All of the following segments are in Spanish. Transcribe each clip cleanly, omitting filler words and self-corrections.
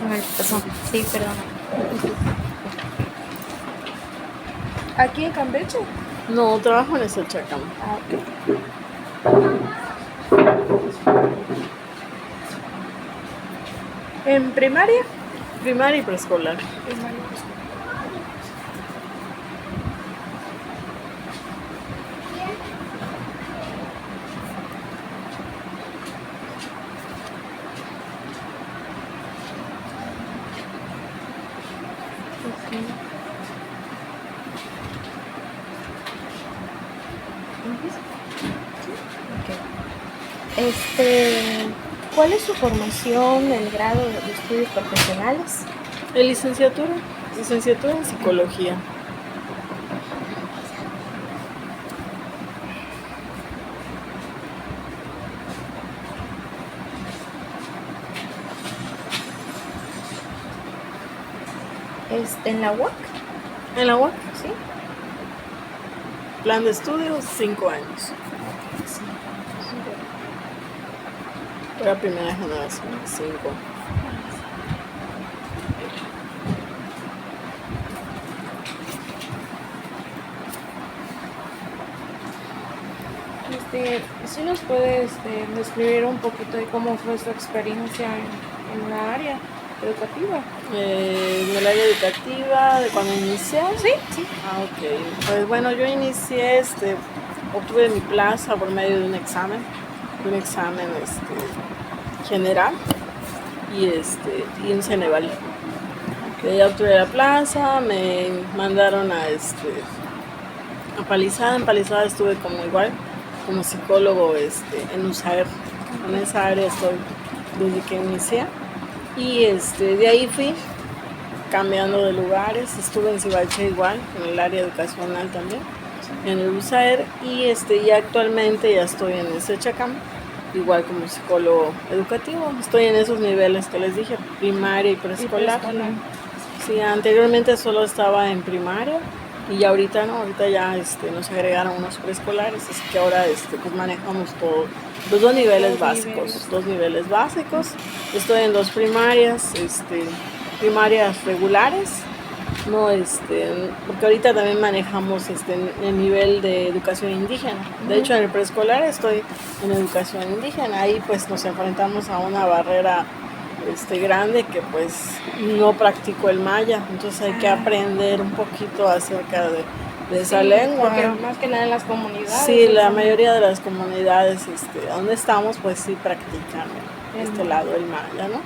Ay, perdón. Sí, perdón. ¿Aquí en Campeche? No, trabajo en ese Chacam. Ah, ok. ¿En primaria? Primaria y preescolar. Primaria, pues. ¿Cuál es su formación, el grado de estudios profesionales? En licenciatura en psicología. ¿En la UAC? En la UAC, Sí. plan de estudios, 5 años. Sí. Era primera generación, 5. ¿Sí nos puede describir un poquito de cómo fue su experiencia en la área educativa? En el área educativa, de cuando inicié. Sí, sí. Ah, ok. Pues bueno, yo inicié, obtuve mi plaza por medio de un examen general y un Ceneval. Ya obtuve la plaza, me mandaron a Palizada. En Palizada estuve como psicólogo en USAER. En esa área estoy desde que inicié. Y de ahí fui cambiando de lugares. Estuve en Cibache igual, en el área educacional también, en el USAER. Y actualmente ya estoy en el Chacam, igual como psicólogo educativo. Estoy en esos niveles que les dije, primaria y preescolar. Sí, anteriormente solo estaba en primaria y ahorita no, ahorita ya nos agregaron unos preescolares, así que ahora pues manejamos todo, los dos niveles básicos. Estoy en 2 primarias, primarias regulares, no porque ahorita también manejamos el nivel de educación indígena. De hecho, en el preescolar estoy en educación indígena, ahí pues nos enfrentamos a una barrera grande, que pues no practico el maya, entonces hay que aprender un poquito acerca de esa lengua. Porque más que nada en las comunidades. Sí, la mayoría de las comunidades donde estamos pues sí practican este lado el maya, ¿no?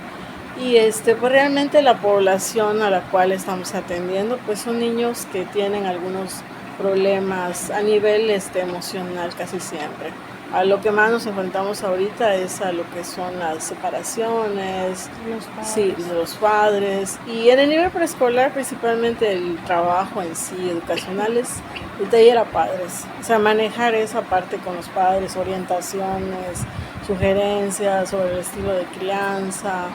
Y pues realmente la población a la cual estamos atendiendo pues son niños que tienen algunos problemas a nivel emocional casi siempre. A lo que más nos enfrentamos ahorita es a lo que son las separaciones, de los padres. Y en el nivel preescolar, principalmente el trabajo en sí, educacional, es el taller a padres. O sea, manejar esa parte con los padres, orientaciones, sugerencias sobre el estilo de crianza,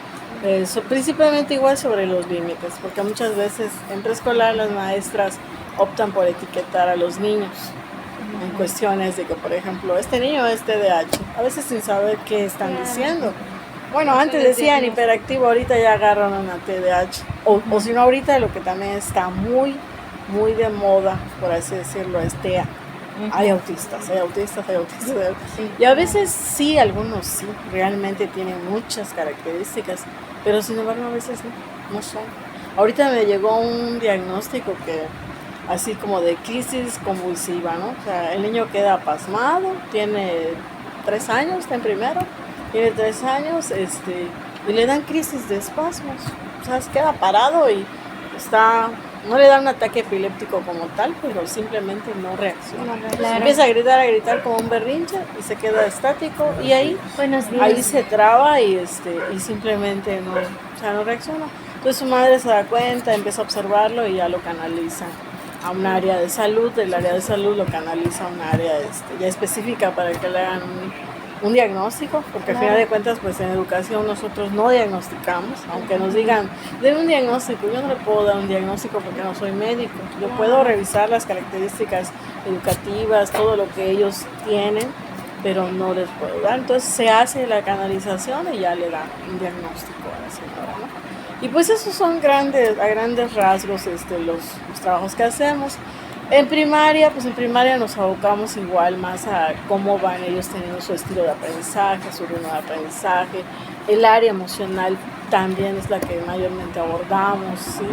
principalmente igual sobre los límites, porque muchas veces en preescolar las maestras optan por etiquetar a los niños en cuestiones de que, por ejemplo, este niño es TDAH, a veces sin saber qué están diciendo. Bueno, antes decían hiperactivo, ahorita ya agarran una TDAH. O si no, ahorita lo que también está muy, muy de moda, por así decirlo, es TEA. Hay autistas. Sí, y a veces sí, algunos sí, realmente tienen muchas características, pero sin embargo a veces no son. Ahorita me llegó un diagnóstico que así como de crisis convulsiva, ¿no? O sea, el niño queda pasmado, tiene 3 años, está en primero, tiene 3 años, y le dan crisis de espasmos, o sea, se queda parado y no le da un ataque epiléptico como tal, pero simplemente no reacciona. Claro. Empieza a gritar como un berrinche y se queda estático y ahí se traba y simplemente no reacciona. Entonces su madre se da cuenta, empieza a observarlo y ya lo canaliza a un área de salud. Del área de salud lo canaliza a un área ya específica para que le hagan un diagnóstico, porque al final de cuentas pues en educación nosotros no diagnosticamos, aunque nos digan denme un diagnóstico, yo no le puedo dar un diagnóstico porque no soy médico. Yo puedo revisar las características educativas, todo lo que ellos tienen, pero no les puedo dar. Entonces se hace la canalización y ya le dan un diagnóstico a la señora, ¿no? Y pues esos son a grandes rasgos los trabajos que hacemos. En primaria, pues en primaria nos abocamos igual más a cómo van ellos teniendo su estilo de aprendizaje, su ritmo de aprendizaje. El área emocional también es la que mayormente abordamos, ¿sí?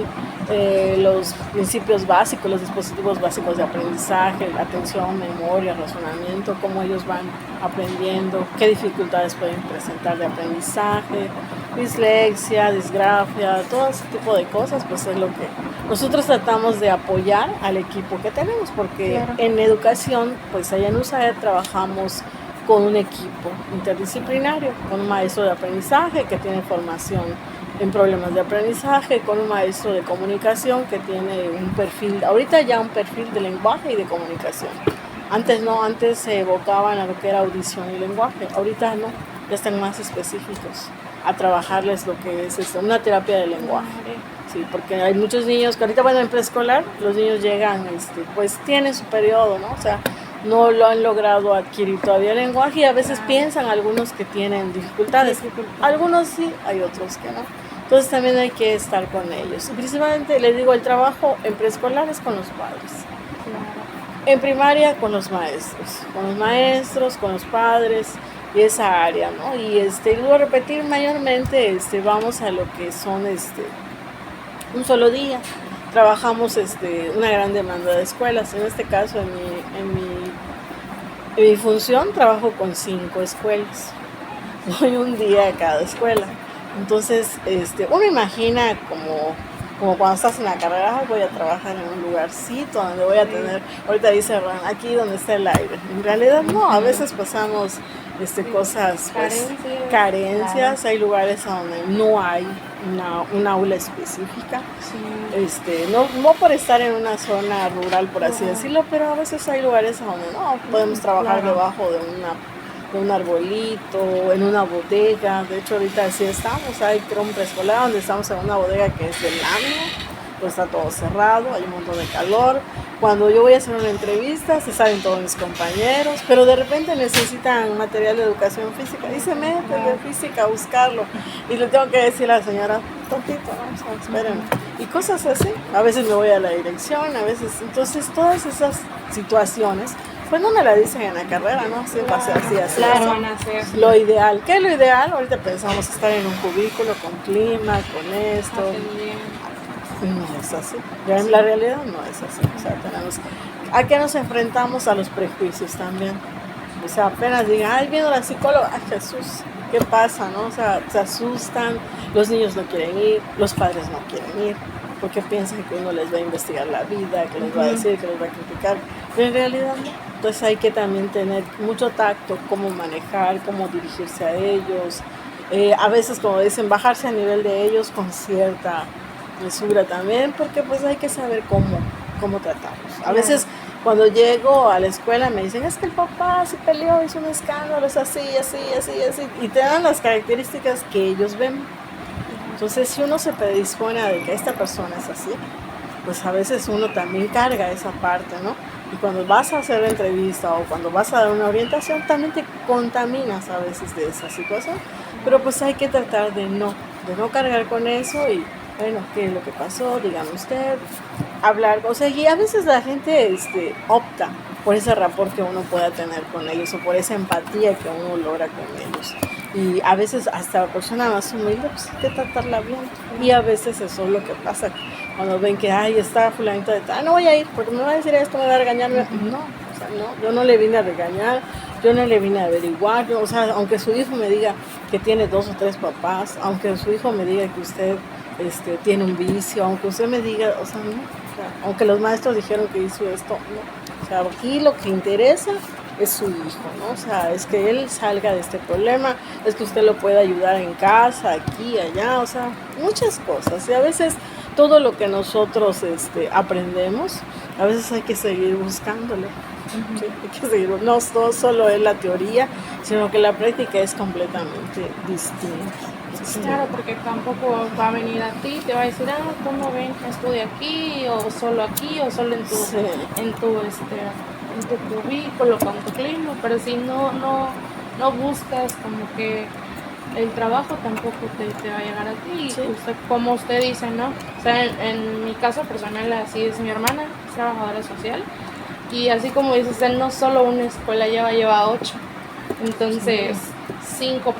Los principios básicos, los dispositivos básicos de aprendizaje, atención, memoria, razonamiento, cómo ellos van aprendiendo, qué dificultades pueden presentar de aprendizaje, dislexia, disgrafia, todo ese tipo de cosas, pues es lo que nosotros tratamos de apoyar al equipo que tenemos, porque Claro. en educación, pues allá en USAID trabajamos con un equipo interdisciplinario, con un maestro de aprendizaje que tiene formación en problemas de aprendizaje, con un maestro de comunicación que tiene un perfil, ahorita ya un perfil de lenguaje y de comunicación. Antes no, antes se evocaban a lo que era audición y lenguaje, ahorita no, ya están más específicos a trabajarles lo que es una terapia de lenguaje. Sí, porque hay muchos niños que ahorita van en preescolar, los niños llegan, pues tienen su periodo, ¿no? O sea, no lo han logrado adquirir todavía el lenguaje y a veces piensan algunos que tienen dificultades. Algunos sí, hay otros que no. Entonces también hay que estar con ellos. Y principalmente, les digo, el trabajo en preescolar es con los padres. En primaria con los maestros, con los padres y esa área, ¿no? Y luego repetir mayormente, vamos a lo que son un solo día. Trabajamos una gran demanda de escuelas. En este caso, en mi función, trabajo con 5 escuelas. Voy un día a cada escuela. Entonces, uno imagina como cuando estás en la carrera, voy a trabajar en un lugarcito donde voy a tener, ahorita dice Ran, aquí donde está el aire. En realidad no, a veces pasamos cosas, pues, carencias. Hay lugares donde no hay una aula específica. Sí. No por estar en una zona rural, por así decirlo, pero a veces hay lugares donde no podemos trabajar debajo de un arbolito, en una bodega. De hecho ahorita así estamos, hay un preescolar donde estamos en una bodega que es de lámina, pues está todo cerrado, hay un montón de calor. Cuando yo voy a hacer una entrevista se salen todos mis compañeros, pero de repente necesitan material de educación física y se meten de física a buscarlo y le tengo que decir a la señora, tontito, no, esperen, y cosas así. A veces me voy a la dirección, a veces, entonces todas esas situaciones pues no me la dicen en la carrera, ¿no? Siempre así. Claro, van a hacer. Lo ideal. ¿Qué es lo ideal? Ahorita pensamos estar en un cubículo con clima, con esto. No es así. Ya en la realidad no es así. O sea, ¿a qué nos enfrentamos? A los prejuicios también. O sea, apenas digan, ay, viendo la psicóloga, ay, Jesús, ¿qué pasa, no? O sea, se asustan, los niños no quieren ir, los padres no quieren ir, porque piensan que uno les va a investigar la vida, que les va a decir, que les va a criticar. Pero en realidad no. Entonces hay que también tener mucho tacto, cómo manejar, cómo dirigirse a ellos. A veces, como dicen, bajarse a nivel de ellos con cierta mesura también, porque pues hay que saber cómo tratarlos. A veces cuando llego a la escuela me dicen, es que el papá se peleó, hizo un escándalo, es así, y te dan las características que ellos ven. Entonces si uno se predispone a de que esta persona es así, pues a veces uno también carga esa parte, ¿no? Y cuando vas a hacer la entrevista o cuando vas a dar una orientación, también te contaminas a veces de esa situación. Pero pues hay que tratar de no cargar con eso y, bueno, ¿qué es lo que pasó? Dígame usted, hablar. O sea, y a veces la gente opta por ese rapport que uno pueda tener con ellos o por esa empatía que uno logra con ellos. Y a veces hasta la persona más humilde, pues hay que tratarla bien. Y a veces eso es lo que pasa. Cuando ven que, ay, está fulanito de tal, no voy a ir porque me va a decir esto, me va a regañar. No, o sea, no, yo no le vine a regañar, yo no le vine a averiguar. O sea, aunque su hijo me diga que tiene 2 o 3 papás, aunque su hijo me diga que usted tiene un vicio, aunque usted me diga, o sea, no. O sea, aunque los maestros dijeron que hizo esto, no. O sea, aquí lo que interesa es su hijo, ¿no? O sea, es que él salga de este problema, es que usted lo pueda ayudar en casa, aquí, allá, o sea, muchas cosas. Y a veces todo lo que nosotros aprendemos, a veces hay que seguir buscándole. ¿Sí? Hay que seguir, no solo es la teoría, sino que la práctica es completamente distinta. Sí. Claro, porque tampoco va a venir a ti, te va a decir, ¿cómo ven? ¿Estudia aquí o solo en tu tu cubículo, con tu clima, pero si no buscas como que el trabajo tampoco te va a llegar a ti. Sí. Usted, como usted dice, ¿no? O sea, en mi caso personal, así es mi hermana, es trabajadora social. Y así como dices, él no solo una escuela lleva 8. Entonces, cinco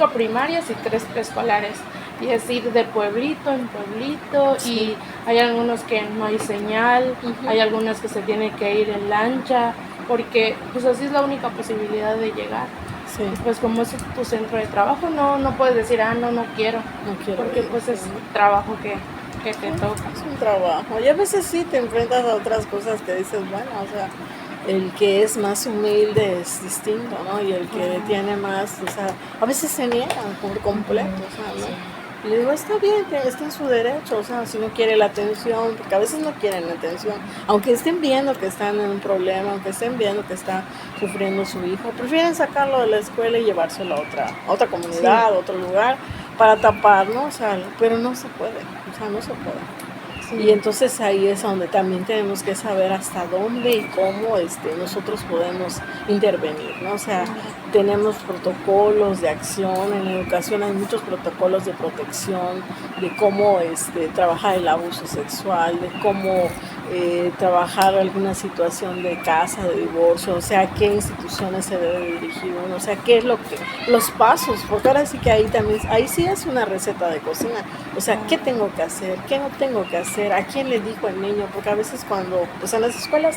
primarias y 3 preescolares. Y es ir de pueblito en pueblito. Sí. Y hay algunos que no hay señal, hay algunas que se tiene que ir en lancha, porque pues así es la única posibilidad de llegar. Sí. Y pues como es tu centro de trabajo, no puedes decir, no quiero. No quiero Porque ir, pues es sí. trabajo que te toca. Es un trabajo. Y a veces sí te enfrentas a otras cosas que dices, bueno, o sea, el que es más humilde es distinto, ¿no? Y el que tiene más, o sea, a veces se niegan por completo, o sea, ¿no? Y le digo, está bien, está en su derecho, o sea, si no quiere la atención, porque a veces no quieren la atención, aunque estén viendo que están en un problema, aunque estén viendo que está sufriendo su hijo, prefieren sacarlo de la escuela y llevárselo a otra comunidad, a otro lugar, para tapar, ¿no? O sea, pero no se puede, o sea, no se puede. Y entonces ahí es donde también tenemos que saber hasta dónde y cómo nosotros podemos intervenir, ¿no? O sea, tenemos protocolos de acción, en la educación hay muchos protocolos de protección, de cómo trabajar el abuso sexual, de cómo trabajar alguna situación de casa, de divorcio, o sea, qué instituciones se debe dirigir uno, o sea, qué es los pasos, porque ahora sí que ahí sí es una receta de cocina, o sea, qué tengo que hacer, qué no tengo que hacer, a quién le dijo el niño, porque a veces cuando, pues en las escuelas,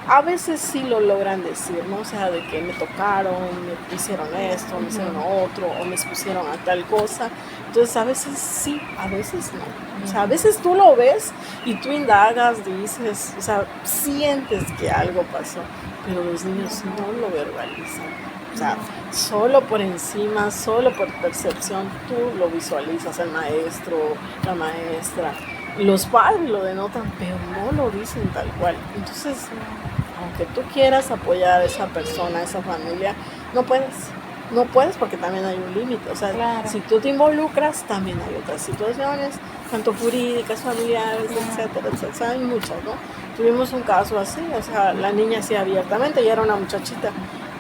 a veces sí lo logran decir, ¿no? O sea, de que me tocaron, me hicieron esto, me hicieron otro, o me expusieron a tal cosa. Entonces, a veces sí, a veces no. O sea, a veces tú lo ves y tú indagas, dices, o sea, sientes que algo pasó, pero los niños no lo verbalizan. O sea, solo por encima, solo por percepción, tú lo visualizas, el maestro, la maestra. Los padres lo denotan, pero no lo dicen tal cual. Entonces, aunque tú quieras apoyar a esa persona, a esa familia, no puedes. No puedes porque también hay un límite. O sea, si tú te involucras, también hay otras situaciones, tanto jurídicas, familiares, etcétera, etcétera. Hay muchas, ¿no? Tuvimos un caso así, o sea, la niña hacía abiertamente, ya era una muchachita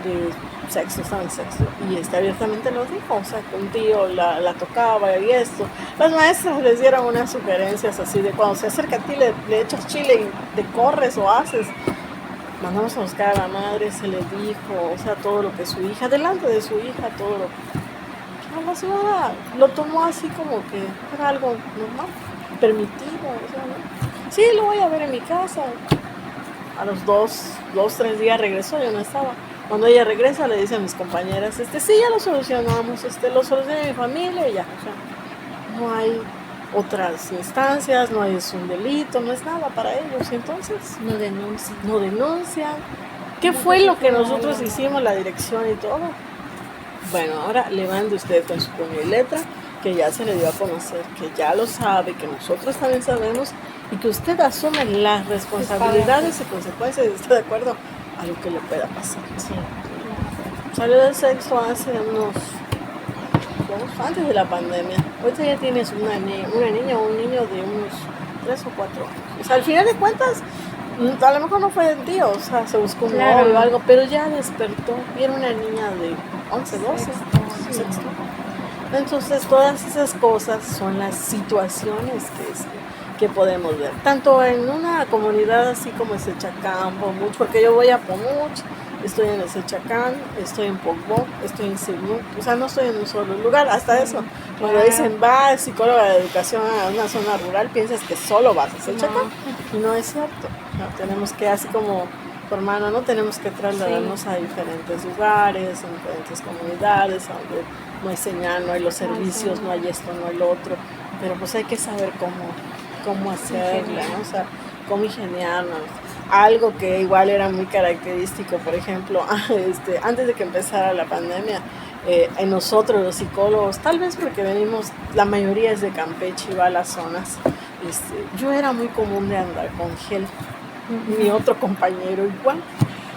de sexto, estaba en sexto, y abiertamente lo dijo, o sea, que un tío la tocaba y esto. Las maestras les dieron unas sugerencias así de cuando se acerca a ti le echas chile y te corres o haces. Mandamos a buscar a la madre, se le dijo, o sea, todo lo que su hija, delante de su hija, todo lo que... La señora lo tomó así como que era algo normal, permitido, o sea, ¿no? Sí, lo voy a ver en mi casa. A los 3 días regresó, yo no estaba. Cuando ella regresa le dice a mis compañeras, sí, ya lo solucionamos, lo solucioné mi familia y ya, o sea, no hay otras instancias, no es un delito, no es nada para ellos, y entonces no denuncian. ¿Qué fue lo que nosotros hicimos, la dirección y todo? Bueno, ahora levante usted con su puño y letra, que ya se le dio a conocer, que ya lo sabe, que nosotros también sabemos, y que usted asume las responsabilidades y consecuencias, está de acuerdo a lo que le pueda pasar. Sí. Salió del sexo hace antes de la pandemia. Ahorita ya tienes una niña o un niño de unos 3 o 4 años. O sea, al final de cuentas, a lo mejor no fue el tío, o sea, se buscó un novio o algo, pero ya despertó. Y era una niña de 11, 12, sexto. Entonces, todas esas cosas son las situaciones que podemos ver. Tanto en una comunidad así como Exechacán, Pomuch, porque yo voy a Pomuch, estoy en Exechacán, estoy en Pogbó, estoy en Segnú, o sea, no estoy en un solo lugar, hasta eso. Cuando dicen, va psicóloga de educación a una zona rural, piensas que solo vas a Exechacán, y no es cierto. No, tenemos que, así como tu hermano, no tenemos que trasladarnos a diferentes lugares, en diferentes comunidades, donde no hay señal, no hay los servicios, no hay esto, no hay lo otro, pero pues hay que saber cómo hacerla, ¿no? O sea, cómo ingeniarnos. Algo que igual era muy característico, por ejemplo, antes de que empezara la pandemia, en nosotros los psicólogos, tal vez porque venimos, la mayoría es de Campeche y va a las zonas, yo era muy común de andar con gel. Mi otro compañero igual,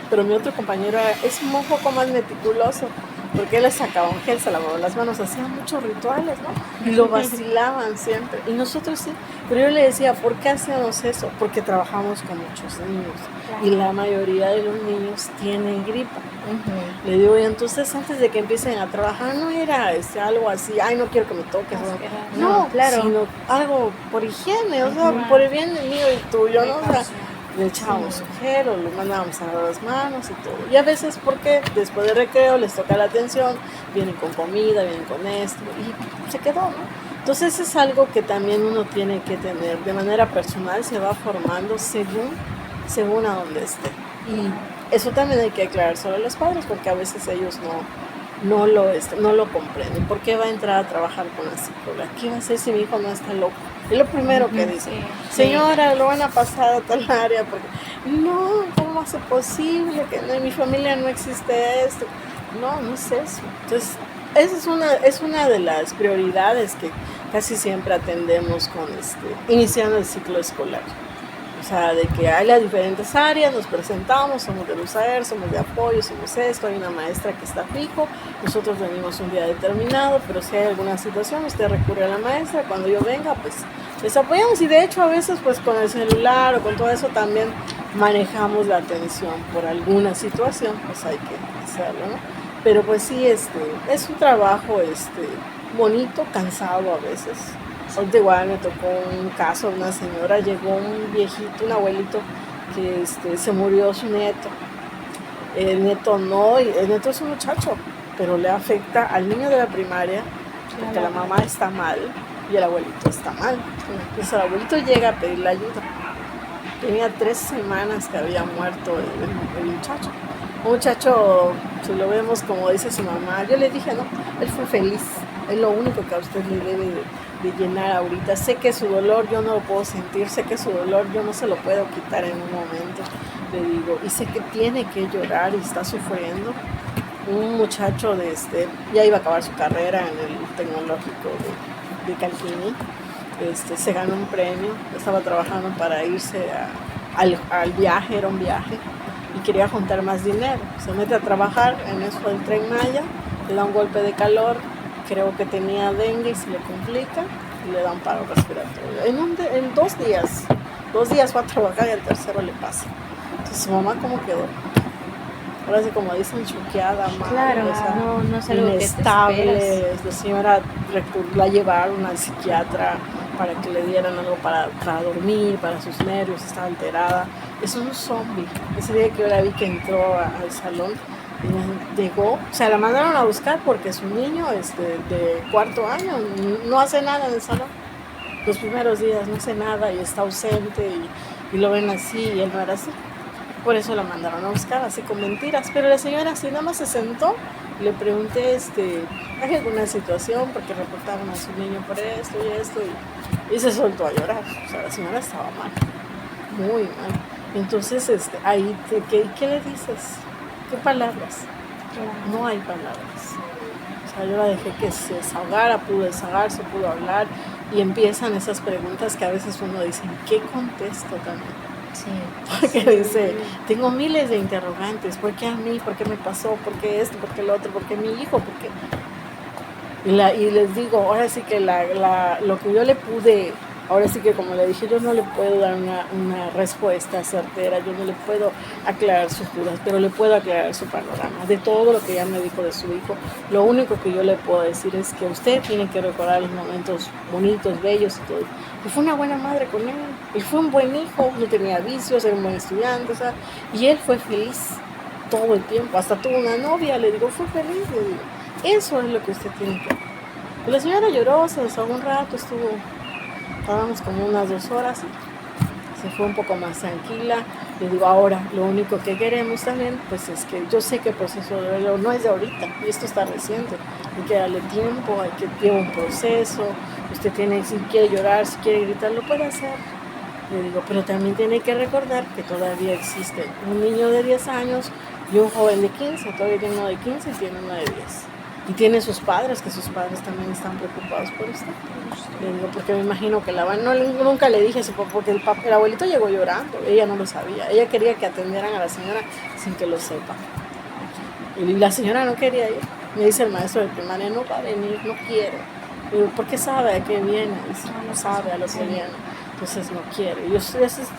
pero mi otro compañero es un poco más meticuloso. porque él le sacaba un gel, se lavaba las manos, hacían muchos rituales, ¿no? Y lo vacilaban siempre. Y nosotros sí. Pero yo le decía, ¿por qué hacemos eso? Porque trabajamos con muchos niños. Claro. Y la mayoría de los niños tienen gripa. Le digo, y entonces antes de que empiecen a trabajar, no era algo así, ay, no quiero que me toques. No, claro. Sino algo por higiene, o sea, por el bien del mío y tuyo, ¿no? O sea, le echábamos su gel o le mandábamos a lavar las manos y todo. Y a veces porque después de recreo les toca la atención, vienen con comida, vienen con esto y se quedó, ¿no? Entonces es algo que también uno tiene que tener de manera personal, se va formando según a donde esté. Y eso también hay que aclarárselo a los padres porque a veces ellos no lo comprenden. ¿Por qué va a entrar a trabajar con la psicóloga? ¿Qué va a hacer si mi hijo no está loco? Es lo primero que dice. Señora, lo van a pasar a tal área. Porque no, ¿cómo hace posible que en mi familia no existe esto? No es eso. Entonces, esa es una de las prioridades que casi siempre atendemos con iniciando el ciclo escolar. O sea, de que hay las diferentes áreas, nos presentamos, somos del USAER, somos de apoyo, somos esto, hay una maestra que está fijo, nosotros venimos un día determinado, pero si hay alguna situación, usted recurre a la maestra, cuando yo venga, pues les apoyamos y de hecho a veces pues con el celular o con todo eso también manejamos la atención por alguna situación, pues hay que hacerlo, ¿no? Pero pues sí, es un trabajo bonito, cansado a veces. Ahorita igual me tocó un caso, una señora, llegó un viejito, un abuelito, que se murió su nieto. El nieto es un muchacho, pero le afecta al niño de la primaria, porque la mamá está mal y el abuelito está mal. Entonces el abuelito llega a pedirle ayuda. Tenía 3 semanas que había muerto el muchacho. Un muchacho, si lo vemos como dice su mamá, yo le dije, no, él fue feliz, es lo único que a usted le debe de llenar ahorita. Sé que su dolor yo no lo puedo sentir, sé que su dolor yo no se lo puedo quitar en un momento, le digo, y sé que tiene que llorar y está sufriendo. Un muchacho ya iba a acabar su carrera en el tecnológico de Calquini, se ganó un premio, estaba trabajando para irse al viaje, era un viaje, y quería juntar más dinero. Se mete a trabajar en eso del Tren Maya, le da un golpe de calor, creo que tenía dengue y se le complica y le da un paro respiratorio. En 2 días va a trabajar y al tercero le pasa. Entonces su mamá ¿cómo quedó? Ahora sí, como dicen, choqueada, mal, claro, o sea, no es algo inestable. Que te esperas. La señora la llevaron al psiquiatra para que le dieran algo para dormir, para sus nervios, estaba alterada. Es un zombie. Ese día que yo la vi que entró al salón, llegó, o sea, la mandaron a buscar porque su niño de 4º año no hace nada en el salón. Los primeros días no hace nada y está ausente y lo ven así y él no era así. Por eso la mandaron a buscar, así con mentiras. Pero la señora así nada más se sentó, le pregunté, ¿hay alguna situación? Porque reportaron a su niño por esto y esto, y se soltó a llorar. O sea, la señora estaba mal, muy mal. Entonces, ahí, ¿qué le dices? ¿Qué palabras? No hay palabras. O sea, yo la dejé que se desahogara, pudo desahogarse, pudo hablar, y empiezan esas preguntas que a veces uno dice, ¿qué contesto también? Sí. Porque dice, tengo miles de interrogantes, ¿por qué a mí? ¿Por qué me pasó? ¿Por qué esto? ¿Por qué lo otro? ¿Por qué mi hijo? ¿Por qué? Y les digo, ahora sí que lo que yo le pude, ahora sí que como le dije, yo no le puedo dar una respuesta certera, yo no le puedo aclarar sus dudas, pero le puedo aclarar su panorama. De todo lo que ella me dijo de su hijo, lo único que yo le puedo decir es que usted tiene que recordar los momentos bonitos, bellos y todo. Y fue una buena madre con él, y fue un buen hijo, no tenía vicios, era un buen estudiante, o sea, y él fue feliz todo el tiempo, hasta tuvo una novia, le digo, fue feliz, le digo, eso es lo que usted tiene que hacer. Y la señora lloró, se desahogó un rato, estábamos como unas 2 horas y se fue un poco más tranquila. Le digo, ahora, lo único que queremos también, pues es que yo sé que el proceso de duelo no es de ahorita, y esto está reciente, hay que darle tiempo, hay que llevar un proceso, usted tiene, si quiere llorar, si quiere gritar, lo puede hacer. Le digo, pero también tiene que recordar que todavía existe un niño de 10 años y un joven de 15, todavía tiene uno de 15 y tiene uno de 10. Y tiene sus padres, que sus padres también están preocupados por usted. Le digo, porque me imagino que nunca le dije, porque el abuelito llegó llorando, ella no lo sabía. Ella quería que atendieran a la señora sin que lo sepa. Y la señora no quería ir. Me dice el maestro de primaria, no va a venir, no quiere. Digo, porque sabe a qué viene, dice, no sabe a lo que viene, entonces no quiere.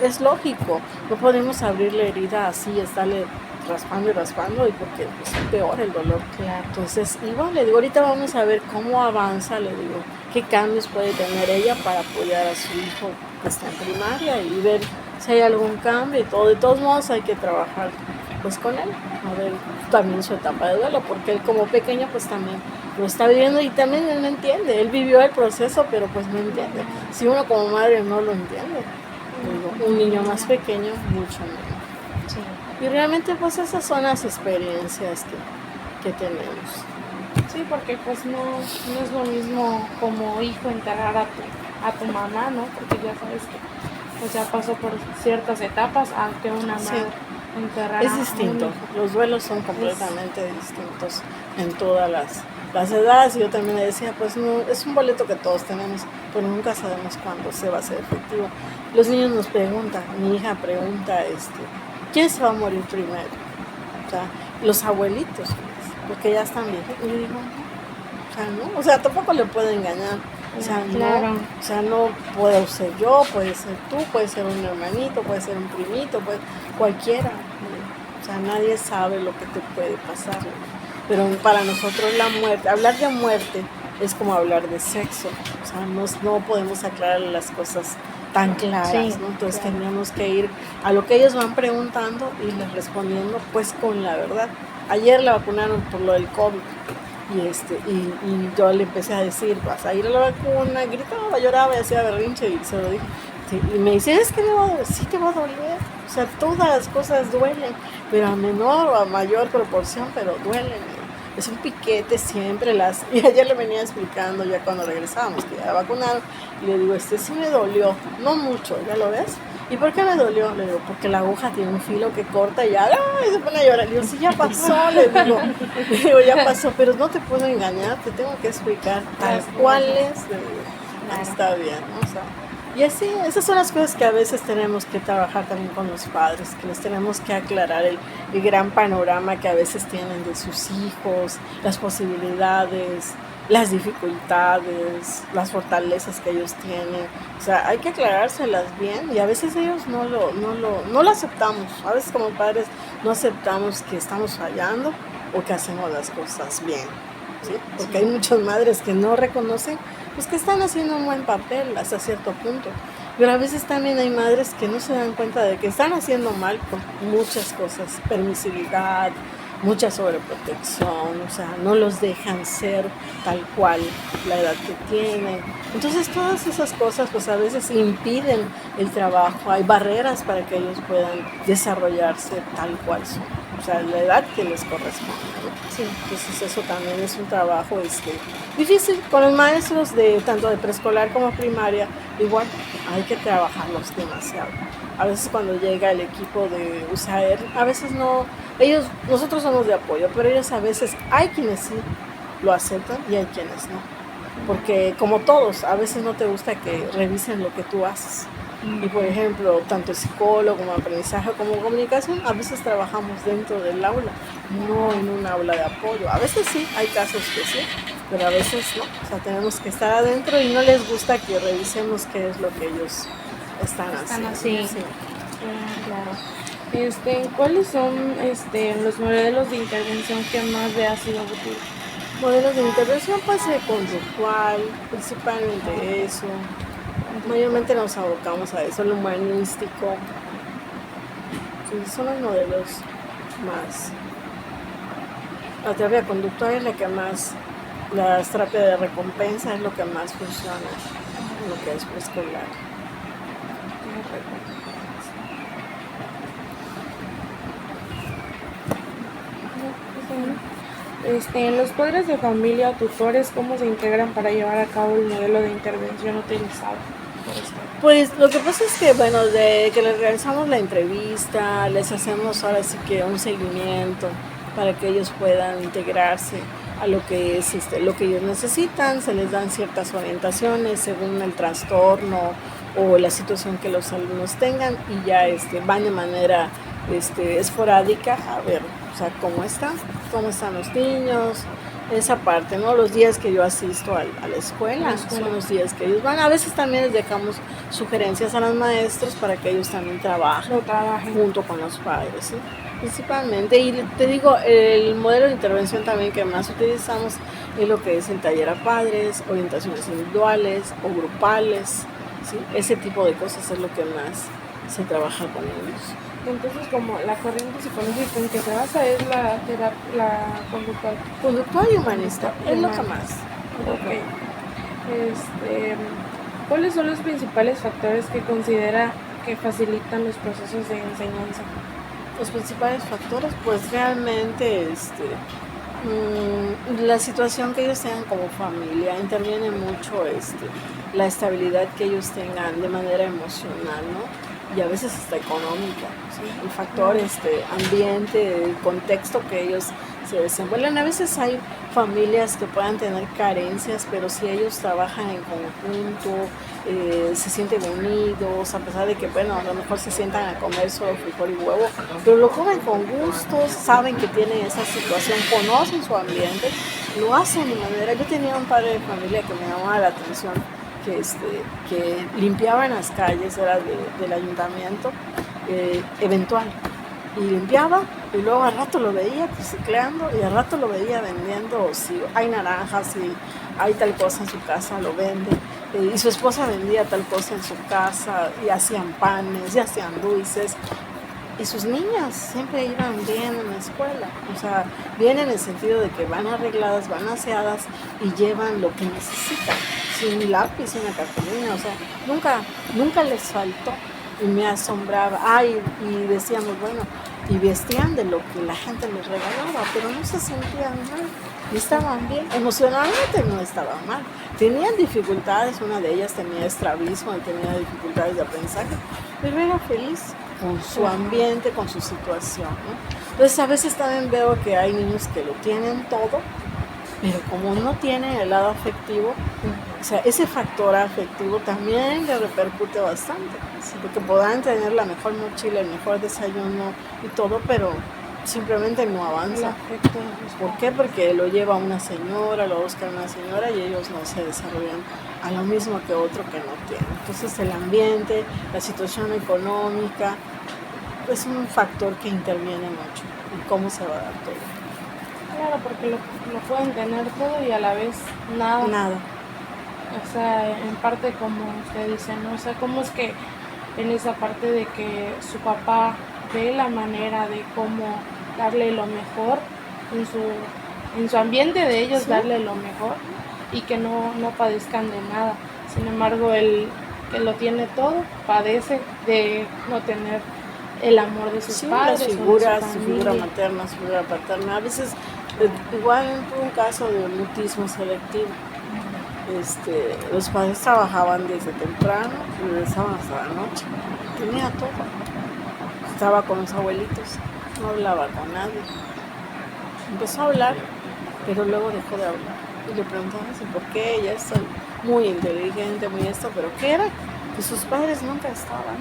Es lógico, no podemos abrir la herida así, estarle raspando y raspando, y porque es peor el dolor. Claro. Entonces, igual le digo, ahorita vamos a ver cómo avanza, le digo, qué cambios puede tener ella para apoyar a su hijo que está en primaria y ver si hay algún cambio y todo. De todos modos hay que trabajar pues con él, a ver también su etapa de duelo, porque él como pequeño pues también lo está viviendo y también él no entiende, él vivió el proceso pero pues no entiende, si uno como madre no lo entiende, digo, un niño más pequeño mucho menos. Sí. Y realmente pues esas son las experiencias que tenemos. Sí, porque pues no es lo mismo como hijo enterrar a tu mamá, ¿no? Porque ya sabes que pues ya pasó por ciertas etapas, aunque una Sí. madre enterrar Es a distinto, un- los duelos son completamente distintos en todas las edades. Yo también le decía, pues no, es un boleto que todos tenemos, pero nunca sabemos cuándo se va a hacer efectivo. Los niños nos preguntan, mi hija pregunta, ¿quién se va a morir primero? O sea, los abuelitos, porque ya están viejos. Y yo digo, no, o sea, no, o sea, tampoco le puedo engañar. O sea, Claro. no, o sea, no puedo ser yo, puede ser tú, puede ser un hermanito, puede ser un primito, cualquiera. O sea, nadie sabe lo que te puede pasar. Pero para nosotros la muerte, hablar de muerte es como hablar de sexo. O sea, no podemos aclarar las cosas tan claras, Sí, ¿no? Entonces claro. tendríamos que ir a lo que ellos van preguntando y les respondiendo pues con la verdad. Ayer la vacunaron por lo del COVID. Y yo le empecé a decir, vas a ir a la vacuna, gritaba, lloraba y hacía berrinche y se lo dije. Sí, y me dice, es que me va a doler, sí te va a doler, o sea, todas las cosas duelen, pero a menor o a mayor proporción, pero duelen. Es un piquete siempre, y ayer le venía explicando ya cuando regresábamos, que ya la vacunaron, y le digo, sí me dolió, no mucho, ¿ya lo ves? ¿Y por qué me dolió? Le digo, porque la aguja tiene un filo que corta y ya, ¡ay! Se pone a llorar. Le digo, sí, ya pasó, le digo, ya pasó, pero no te puedo engañar, te tengo que explicar tal cual es. Le digo, está bien, ¿no? O sea, y así, esas son las cosas que a veces tenemos que trabajar también con los padres, que les tenemos que aclarar el gran panorama que a veces tienen de sus hijos, las posibilidades, las dificultades, las fortalezas que ellos tienen. O sea, hay que aclarárselas bien y a veces ellos no lo aceptamos. A veces como padres no aceptamos que estamos fallando o que hacemos las cosas bien, ¿sí? Porque hay muchas madres que no reconocen pues que están haciendo un buen papel hasta cierto punto. Pero a veces también hay madres que no se dan cuenta de que están haciendo mal por muchas cosas, permisividad, mucha sobreprotección, o sea, no los dejan ser tal cual la edad que tienen. Entonces todas esas cosas pues a veces impiden el trabajo, hay barreras para que ellos puedan desarrollarse tal cual son, o sea, la edad que les corresponde, ¿no? Sí, entonces eso también es un trabajo difícil con los maestros de tanto de preescolar como primaria, igual hay que trabajarlos demasiado. A veces cuando llega el equipo de USAER, a veces no, nosotros somos de apoyo, pero ellos a veces, hay quienes sí lo aceptan y hay quienes no. Porque como todos, a veces no te gusta que revisen lo que tú haces. Y por ejemplo, tanto psicólogo como aprendizaje como comunicación, a veces trabajamos dentro del aula, no en un aula de apoyo. A veces sí, hay casos que sí, pero a veces no. O sea, tenemos que estar adentro y no les gusta que revisemos qué es lo que ellos están haciendo. Sí. Sí. Claro. ¿Cuáles son los modelos de intervención que más le ha sido útil? Modelos de intervención, pues conductual, principalmente eso. Mayormente nos abocamos a eso, lo humanístico. Sí, son los modelos más. La terapia conductual es la que más, la terapia de recompensa es lo que más funciona en lo que es preescolar. Los padres de familia o tutores, ¿cómo se integran para llevar a cabo el modelo de intervención utilizado? Pues lo que pasa es que, bueno, de que les realizamos la entrevista, les hacemos ahora sí que un seguimiento para que ellos puedan integrarse a lo que es lo que ellos necesitan, se les dan ciertas orientaciones según el trastorno o la situación que los alumnos tengan y ya van de manera esporádica a ver, o sea, cómo están los niños, esa parte, ¿no? Los días que yo asisto a la escuela son los días que ellos van. A veces también les dejamos sugerencias a los maestros para que ellos también trabajen junto con los padres, ¿sí? Principalmente. Y te digo, el modelo de intervención también que más utilizamos es lo que es el taller a padres, orientaciones individuales o grupales, ¿sí? Ese tipo de cosas es lo que más se trabaja con ellos. Entonces, como la corriente psicológica en que se basa es la conductual. Conductual y humanista, es lo que más. Ok. ¿Cuáles son los principales factores que considera que facilitan los procesos de enseñanza? Los principales factores, pues realmente la situación que ellos tengan como familia, interviene mucho la estabilidad que ellos tengan de manera emocional, ¿no? Y a veces hasta económica, ¿sí? El factor ambiente, el contexto que ellos se desenvuelven. A veces hay familias que puedan tener carencias, pero si ellos trabajan en conjunto, se sienten unidos, a pesar de que, bueno, a lo mejor se sientan a comer solo frijol y huevo, pero lo comen con gusto, saben que tienen esa situación, conocen su ambiente, lo hacen de manera... Yo tenía un padre de familia que me llamaba la atención, que limpiaba en las calles, era del ayuntamiento, eventual, y limpiaba, y luego al rato lo veía reciclando, y al rato lo veía vendiendo, si hay naranjas, si hay tal cosa en su casa, lo vende, y su esposa vendía tal cosa en su casa, y hacían panes, y hacían dulces, y sus niñas siempre iban bien en la escuela, o sea, bien en el sentido de que van arregladas, van aseadas, y llevan lo que necesitan, sin lápiz, sin una cartulina, o sea, nunca les faltó, y me asombraba, y decíamos, bueno, y vestían de lo que la gente les regalaba, pero no se sentían mal, y estaban bien, emocionalmente no estaban mal, tenían dificultades, una de ellas tenía estrabismo y tenía dificultades de aprendizaje, pero era feliz con su ambiente, con su situación, ¿no? Entonces a veces también veo que hay niños que lo tienen todo, pero como no tienen el lado afectivo, o sea, ese factor afectivo también le repercute bastante, ¿sí? Porque podrán tener la mejor mochila, el mejor desayuno y todo, pero simplemente no avanza. ¿Por qué? Porque lo lleva una señora, lo busca una señora y ellos no se desarrollan a lo mismo que otro que no tiene. Entonces el ambiente, la situación económica, es un factor que interviene mucho en cómo se va a dar todo. Claro, porque lo pueden tener todo y a la vez nada. Nada. O sea, en parte como usted dice, ¿no? O sea, cómo es que en esa parte de que su papá ve la manera de cómo darle lo mejor en su ambiente de ellos, ¿sí? Darle lo mejor y que no padezcan de nada. Sin embargo, el que lo tiene todo padece de no tener el amor de sus padres, las figuras, su figura materna, su figura paterna. A veces, igual por un caso de mutismo selectivo, los padres trabajaban desde temprano y regresaban hasta la noche. Tenía todo. Estaba con los abuelitos, no hablaba con nadie. Empezó a hablar, pero luego dejó de hablar. Y le preguntaban por qué, ella está muy inteligente, muy esto, pero ¿qué era? Que sus padres nunca estaban.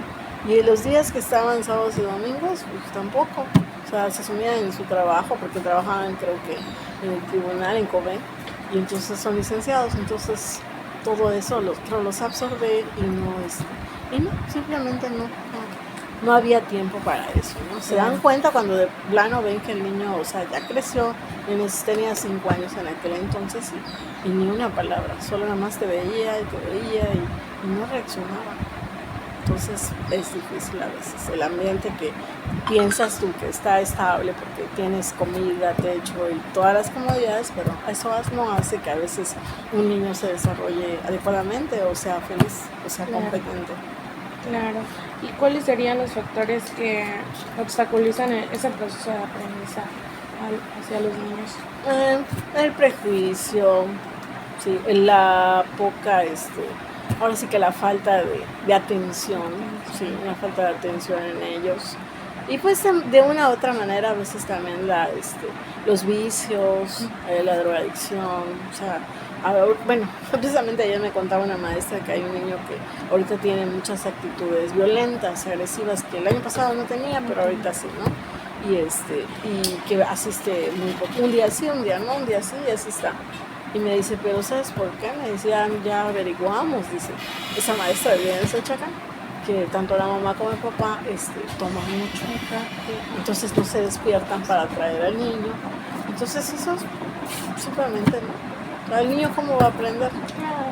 Y los días que estaban sábados y domingos, pues tampoco. O sea, se sumían en su trabajo, porque trabajaban, creo que, en el tribunal, en Coven, y entonces son licenciados. Entonces, todo eso los absorbe y no, simplemente no había tiempo para eso, ¿no? Se dan cuenta cuando de plano ven que el niño, o sea, ya creció, tenía 5 años en aquel entonces y ni una palabra, solo nada más te veía y no reaccionaba. Entonces es difícil a veces el ambiente que piensas tú que está estable porque tienes comida, techo y todas las comodidades, pero eso no hace que a veces un niño se desarrolle adecuadamente o sea feliz, o sea competente. Claro. ¿Y cuáles serían los factores que obstaculizan ese proceso de aprendizaje hacia los niños? El prejuicio, sí, la poca, ahora sí que la falta de atención, sí, una falta de atención en ellos. Y pues de una u otra manera a veces también los vicios, la drogadicción, o sea, bueno, precisamente ayer me contaba una maestra que hay un niño que ahorita tiene muchas actitudes violentas, agresivas, que el año pasado no tenía, pero ahorita sí, ¿no? y que asiste muy poco, un día sí, un día no, un día sí, y así está. Y me dice, pero ¿sabes por qué? Me dice, ya averiguamos, dice, esa maestra vive en Xochacán, que tanto la mamá como el papá toman mucho, entonces no se despiertan para traer al niño. Entonces eso es simplemente, ¿no? El niño cómo va a aprender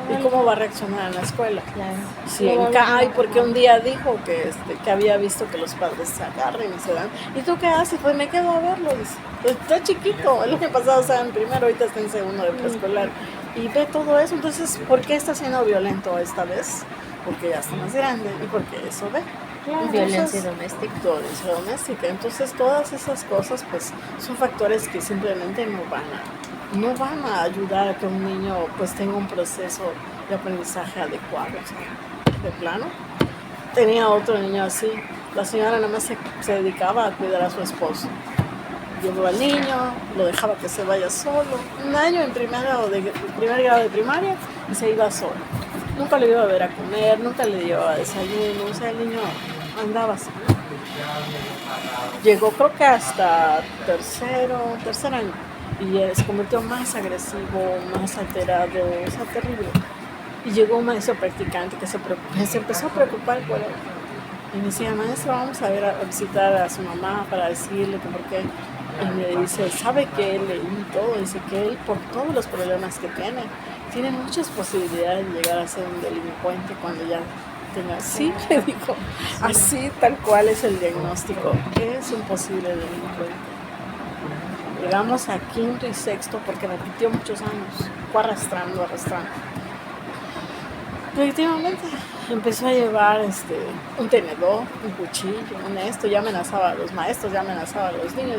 y cómo va a reaccionar en la escuela. Claro. Sí, ay, porque un día dijo que había visto que los padres se agarran y se dan. ¿Y tú qué haces? Pues me quedo a verlo, dice. Pues está chiquito, el año pasado estaba en primero, ahorita está en segundo de preescolar. Y ve todo eso, entonces, ¿por qué está siendo violento esta vez? Porque ya está más grande y porque eso ve. Claro. Violencia doméstica. Violencia doméstica. Entonces, todas esas cosas, pues, son factores que simplemente no van a ayudar a que un niño, pues, tenga un proceso de aprendizaje adecuado. O sea, de plano. Tenía otro niño así. La señora nada más se dedicaba a cuidar a su esposo. Llevó al niño, lo dejaba que se vaya solo. Un año en primer grado de primaria y se iba solo. Nunca le iba a ver a comer, nunca le llevaba desayuno, o sea, el niño andaba así. Llegó creo que hasta tercer año y se convirtió más agresivo, más alterado, o sea, terrible. Y llegó un maestro practicante que se empezó a preocupar por él. Y me decía, maestro, vamos a visitar a su mamá para decirle que por qué. Y me dice, ¿sabe qué? Leí todo, dice que él, por todos los problemas que tiene muchas posibilidades de llegar a ser un delincuente cuando ya tenga. Sí, le dijo, así tal cual es el diagnóstico, es un posible delincuente. Llegamos a quinto y sexto porque repitió muchos años, fue arrastrando. Efectivamente, empezó a llevar un tenedor, un cuchillo, ya amenazaba a los maestros, ya amenazaba a los niños,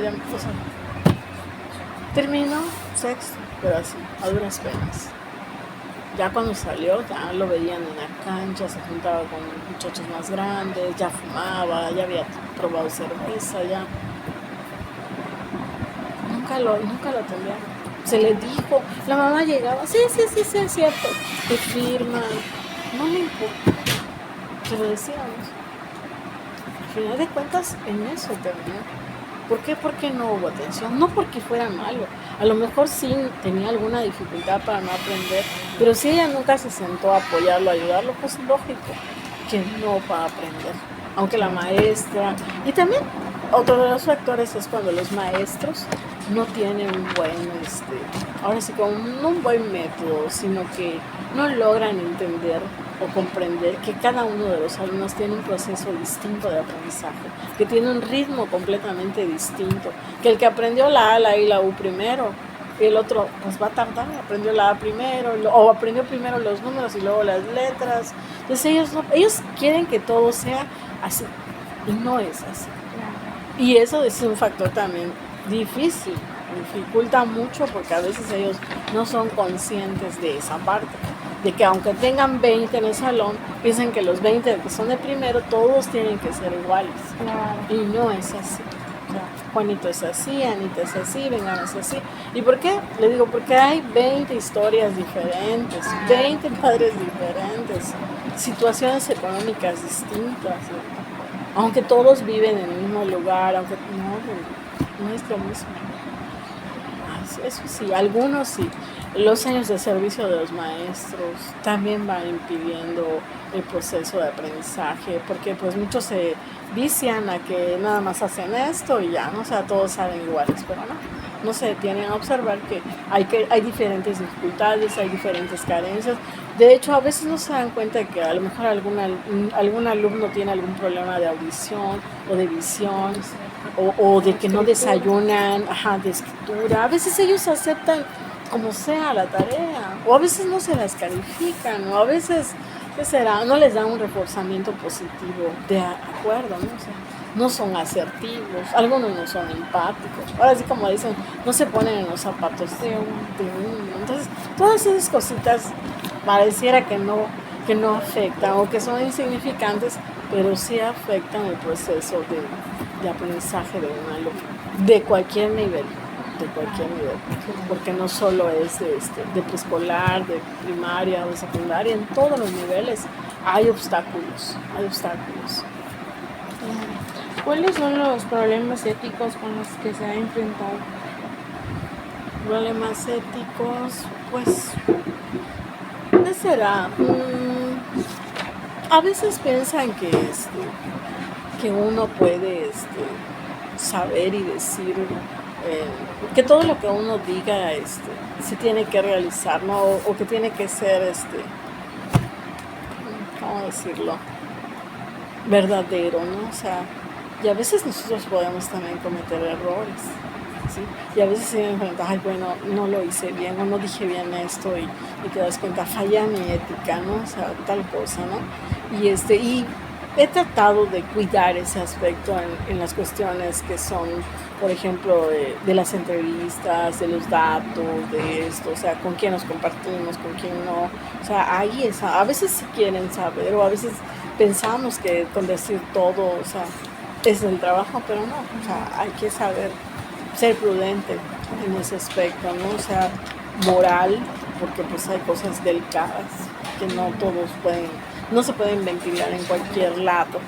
terminó sexto, pero así, a duras penas. Ya cuando salió, ya lo veían en la cancha, se juntaba con muchachos más grandes, ya fumaba, ya había probado cerveza, ya. Nunca lo atendieron. Se le dijo, la mamá llegaba, sí, es cierto, te firman, no le importa, se lo decíamos. Al final de cuentas, en eso terminó. ¿Por qué? Porque no hubo atención, no porque fuera malo. A lo mejor sí tenía alguna dificultad para no aprender, pero si ella nunca se sentó a apoyarlo, a ayudarlo, pues lógico que no va a aprender. Aunque la maestra, y también otro de los factores es cuando los maestros no tienen un buen, ahora sí como no un buen método, sino que no logran entender o comprender que cada uno de los alumnos tiene un proceso distinto de aprendizaje, que tiene un ritmo completamente distinto, que el que aprendió la A, la I y la U primero, y el otro pues va a tardar, aprendió la A primero, o aprendió primero los números y luego las letras. Entonces ellos quieren que todo sea así, y no es así. Y eso es un factor también difícil, dificulta mucho porque a veces ellos no son conscientes de esa parte, de que aunque tengan 20 en el salón, piensan que los 20 que son de primero, todos tienen que ser iguales. Claro. Y no es así. Juanito es así, Anita es así, Vengana es así. ¿Y por qué? Le digo, porque hay 20 historias diferentes, 20 padres diferentes, situaciones económicas distintas, aunque todos viven en el mismo lugar, aunque no es lo mismo. Eso sí, algunos sí. Los años de servicio de los maestros también van impidiendo el proceso de aprendizaje, porque pues muchos se vician a que nada más hacen esto y ya, ¿no? O sea, todos salen iguales, pero no se detienen a observar que hay diferentes dificultades, hay diferentes carencias. De hecho, a veces no se dan cuenta de que a lo mejor algún alumno tiene algún problema de audición o de visión, o de que no desayunan, de escritura. A veces ellos aceptan como sea la tarea, o a veces no se las califican, o a veces, ¿qué será? No les dan un reforzamiento positivo, de acuerdo, ¿no? O sea, no son asertivos, algunos no son empáticos. Ahora sí, como dicen, no se ponen en los zapatos de uno. Entonces, todas esas cositas pareciera que no afectan o que son insignificantes, pero sí afectan el proceso de aprendizaje de un alumno, de cualquier nivel, porque no solo es de preescolar, de primaria o de secundaria, en todos los niveles hay obstáculos. ¿Cuáles son los problemas éticos con los que se ha enfrentado? Problemas éticos, pues, ¿qué será? A veces piensan que uno puede saber y decir que todo lo que uno diga se tiene que realizar, ¿no? O que tiene que ser, ¿cómo decirlo? Verdadero, ¿no? O sea, y a veces nosotros podemos también cometer errores, ¿sí? Y a veces se dan cuenta, ay, bueno, no lo hice bien o no dije bien esto y te das cuenta, falla mi ética, ¿no? O sea, tal cosa, ¿no? Y he tratado de cuidar ese aspecto en las cuestiones que son, por ejemplo, de las entrevistas, de los datos, de esto, o sea, con quién nos compartimos, con quién no. O sea, ahí a veces sí quieren saber o a veces pensamos que con decir todo, o sea, es el trabajo, pero no, o sea, hay que saber ser prudente en ese aspecto, ¿no? O sea, moral, porque pues hay cosas delicadas que no todos no se pueden ventilar en cualquier lado.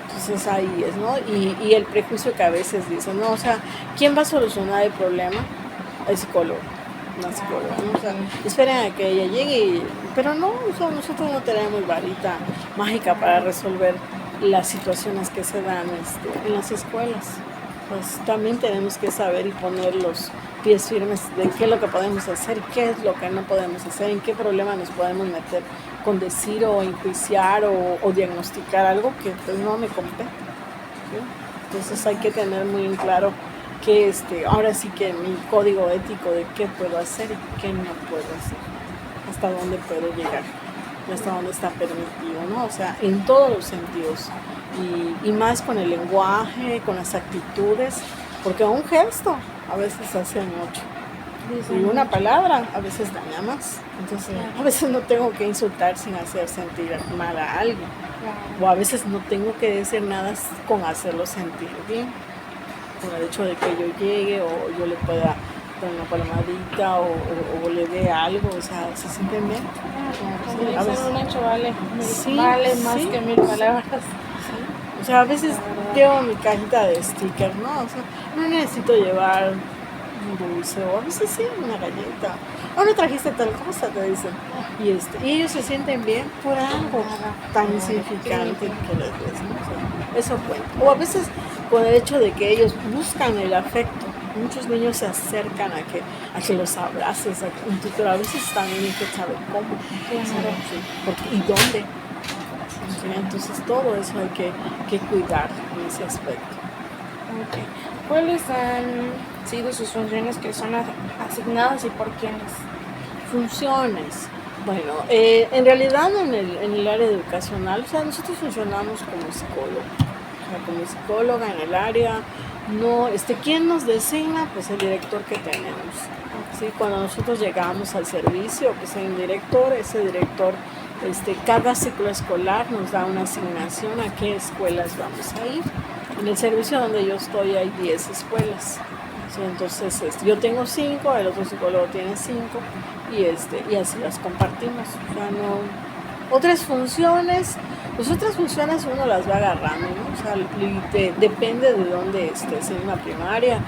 Entonces ahí es, ¿no? Y el prejuicio que a veces dicen, no, o sea, ¿quién va a solucionar el problema? El psicólogo, una psicóloga, ¿no? O sea, esperen a que ella llegue, pero no, o sea, nosotros no tenemos varita mágica para resolver las situaciones que se dan en las escuelas. Pues también tenemos que saber y poner los pies firmes de qué es lo que podemos hacer y qué es lo que no podemos hacer, en qué problema nos podemos meter con decir o enjuiciar o diagnosticar algo que pues no me compete, ¿sí? Entonces hay que tener muy en claro que ahora sí que mi código ético de qué puedo hacer y qué no puedo hacer, hasta dónde puedo llegar y hasta dónde está permitido, ¿no? O sea, en todos los sentidos y más con el lenguaje, con las actitudes, porque un gesto a veces hace mucho. Y una palabra a veces daña más. Entonces, a veces no tengo que insultar sin hacer sentir mal a alguien. O a veces no tengo que decir nada con hacerlo sentir bien. Con el hecho de que yo llegue o yo le pueda dar una palmadita o le dé algo, o sea, se sienten bien. Como A dicen, veces, un hecho vale, sí, vale más sí, que 1000 palabras. o sea, a veces llevo mi cajita de stickers, ¿no? O sea, no necesito llevar un dulce o a veces sí, una galleta. O no trajiste tal cosa, te dicen. Y ellos se sienten bien por algo tan insignificante que les des, ¿no? O sea, eso cuenta. O a veces con el hecho de que ellos buscan el afecto. Muchos niños se acercan a que los abraces, pero a veces también hay que saber cómo. ¿Y dónde? Entonces todo eso hay que cuidar en ese aspecto. Okay. ¿Cuáles han sido sus funciones que son asignadas y por quiénes? Funciones. Bueno, en realidad en el área educacional, o sea, nosotros funcionamos como psicólogo, o sea, como psicóloga en el área. No, ¿quién nos designa? Pues el director que tenemos. ¿Sí? Cuando nosotros llegamos al servicio, pues hay un director, ese director, cada ciclo escolar nos da una asignación a qué escuelas vamos a ir. En el servicio donde yo estoy hay 10 escuelas. ¿Sí? Entonces, yo tengo 5, el otro psicólogo tiene 5 y así las compartimos. O sea, no. Otras funciones uno las va agarrando, ¿no? O sea, depende de dónde estés, en una primaria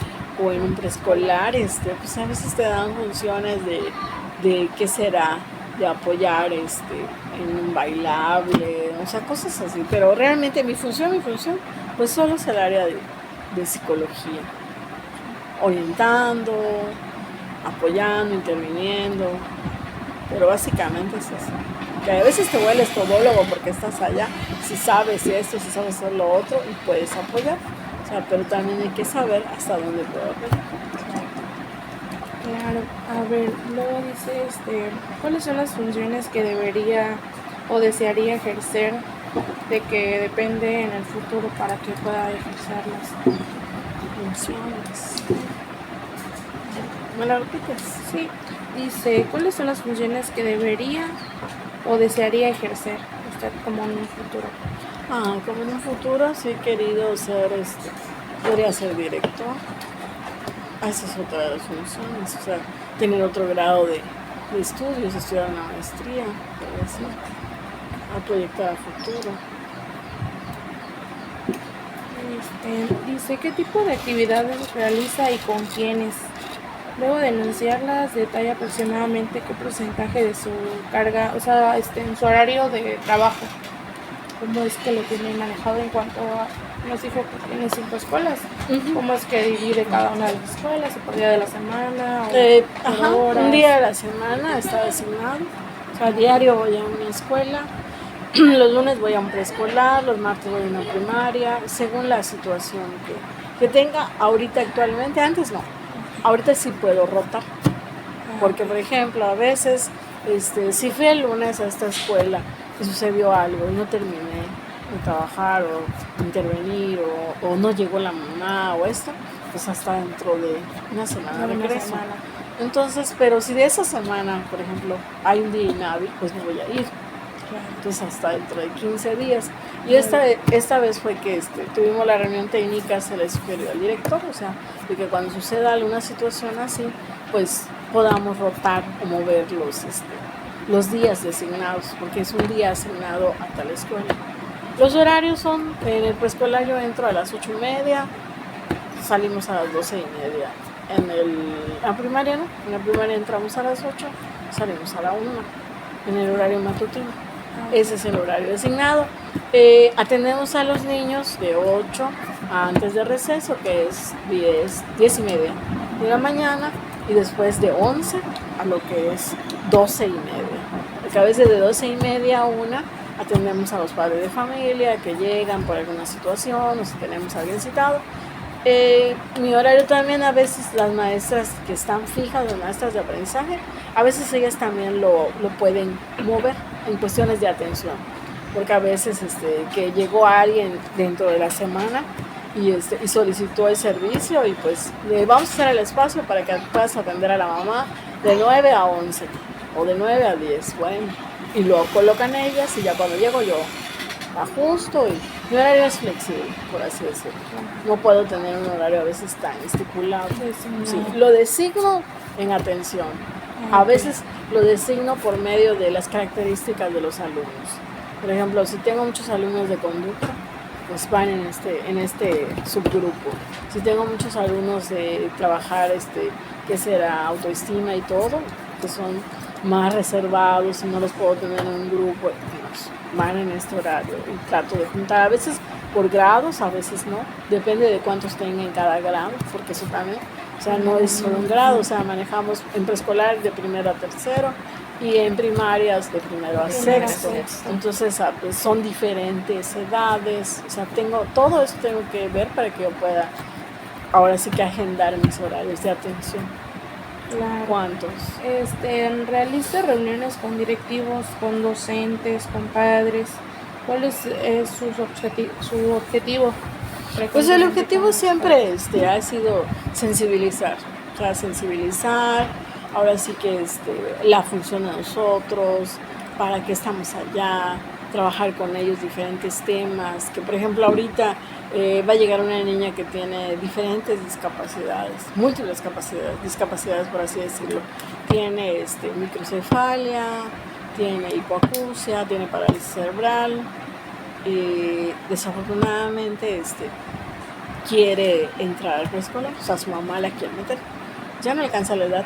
o en un preescolar, pues a veces te dan funciones de qué será, de apoyar en un bailable, o sea, cosas así. Pero realmente mi función, pues solo es el área de psicología, orientando, apoyando, interviniendo, pero básicamente es eso. Que a veces te vuelves todólogo porque estás allá, si sabes esto, si sabes hacer lo otro y puedes apoyar, o sea, pero también hay que saber hasta dónde puedo apoyar. Claro, a ver, luego dice, ¿cuáles son las funciones que debería o desearía ejercer de que depende en el futuro para que pueda ejercerlas? Funciones. ¿Me la repites? Sí, dice, ¿cuáles son las funciones que debería o desearía ejercer usted como en un futuro? Como en un futuro sí he querido ser, podría ser director. Esa es otra de las funciones, o sea, tener otro grado de estudios, estudiar una maestría, podría ser, a proyectar a futuro. Dice, ¿qué tipo de actividades realiza y con quiénes? Luego de enunciarlas, detalla aproximadamente qué porcentaje de su carga, o sea, en su horario de trabajo, cómo es que lo tiene manejado en cuanto a, nos dijo que tiene 5 escuelas, cómo es que divide cada una de las escuelas, si por día de la semana o por horas. Un día de la semana está designado, o sea, diario voy a una escuela, los lunes voy a un preescolar, los martes voy a una primaria, según la situación que tenga ahorita actualmente. Antes no, ahorita sí puedo rotar, porque por ejemplo a veces si fui el lunes a esta escuela y sucedió algo y no terminé de trabajar o intervenir o no llegó la mamá o esto, pues hasta dentro de una semana regreso. Entonces, pero si de esa semana, por ejemplo, hay un día inhábil, pues no voy a ir. Entonces hasta dentro de 15 días. Y esta vez fue que tuvimos la reunión técnica, se le sugirió al director, o sea, de que cuando suceda alguna situación así, pues podamos rotar o mover los días designados, porque es un día asignado a tal escuela. Los horarios son, en el preescolar yo entro a las 8:30, salimos a las 12:30. En la primaria no, en la primaria entramos a las 8, salimos a la 1, en el horario matutino. Ese es el horario designado. Atendemos a los niños de 8 a antes de receso, que es 10:30 de la mañana, y después de 11 a lo que es 12:30. Porque a veces de 12:30 a 1 atendemos a los padres de familia que llegan por alguna situación o si tenemos a alguien citado. Mi horario también, a veces las maestras que están fijas, las maestras de aprendizaje, a veces ellas también lo pueden mover en cuestiones de atención, porque a veces que llegó alguien dentro de la semana y solicitó el servicio y pues le vamos a hacer el espacio para que puedas atender a la mamá de 9 a 11 o de 9 a 10, bueno, y lo colocan ellas y ya cuando llego yo ajusto y mi horario es flexible, por así decirlo. No puedo tener un horario a veces tan estipulado. Sí, lo designo en atención. A veces lo designo por medio de las características de los alumnos. Por ejemplo, si tengo muchos alumnos de conducta, pues van en este subgrupo. Si tengo muchos alumnos de trabajar, que será autoestima y todo, que son más reservados y no los puedo tener en un grupo, pues van en este horario y trato de juntar, a veces por grados, a veces no, depende de cuántos tenga en cada grado, porque eso también, o sea, no es solo un grado, o sea, manejamos en preescolar de primero a tercero y en primarias de primero a sexto, entonces pues son diferentes edades, o sea, todo eso tengo que ver para que yo pueda ahora sí que agendar mis horarios de atención. Claro. ¿Cuántos? Realiza reuniones con directivos, con docentes, con padres. ¿Cuál es su objetivo? Pues el objetivo siempre ha sido sensibilizar, o sea, sensibilizar, ahora sí que la función de nosotros, para qué estamos allá, trabajar con ellos diferentes temas, que por ejemplo ahorita va a llegar una niña que tiene diferentes discapacidades, múltiples discapacidades por así decirlo. Tiene microcefalia, tiene hipoacusia, tiene parálisis cerebral y desafortunadamente quiere entrar al preescolar, o sea, su mamá la quiere meter. Ya no alcanza la edad,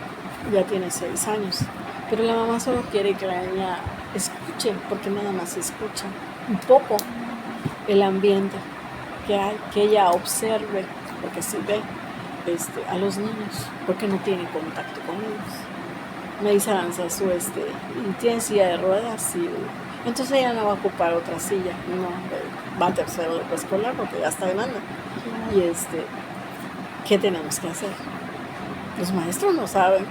ya tiene 6 años, pero la mamá solo quiere que la niña escuche, porque nada más escucha un poco el ambiente que hay, que ella observe, porque si ve a los niños, porque no tiene contacto con ellos. Me dice Aranzazu, y tiene silla de ruedas, y entonces ella no va a ocupar otra silla, no, va a tercero de preescolar porque ya está grande. Y ¿qué tenemos que hacer? Los maestros no saben,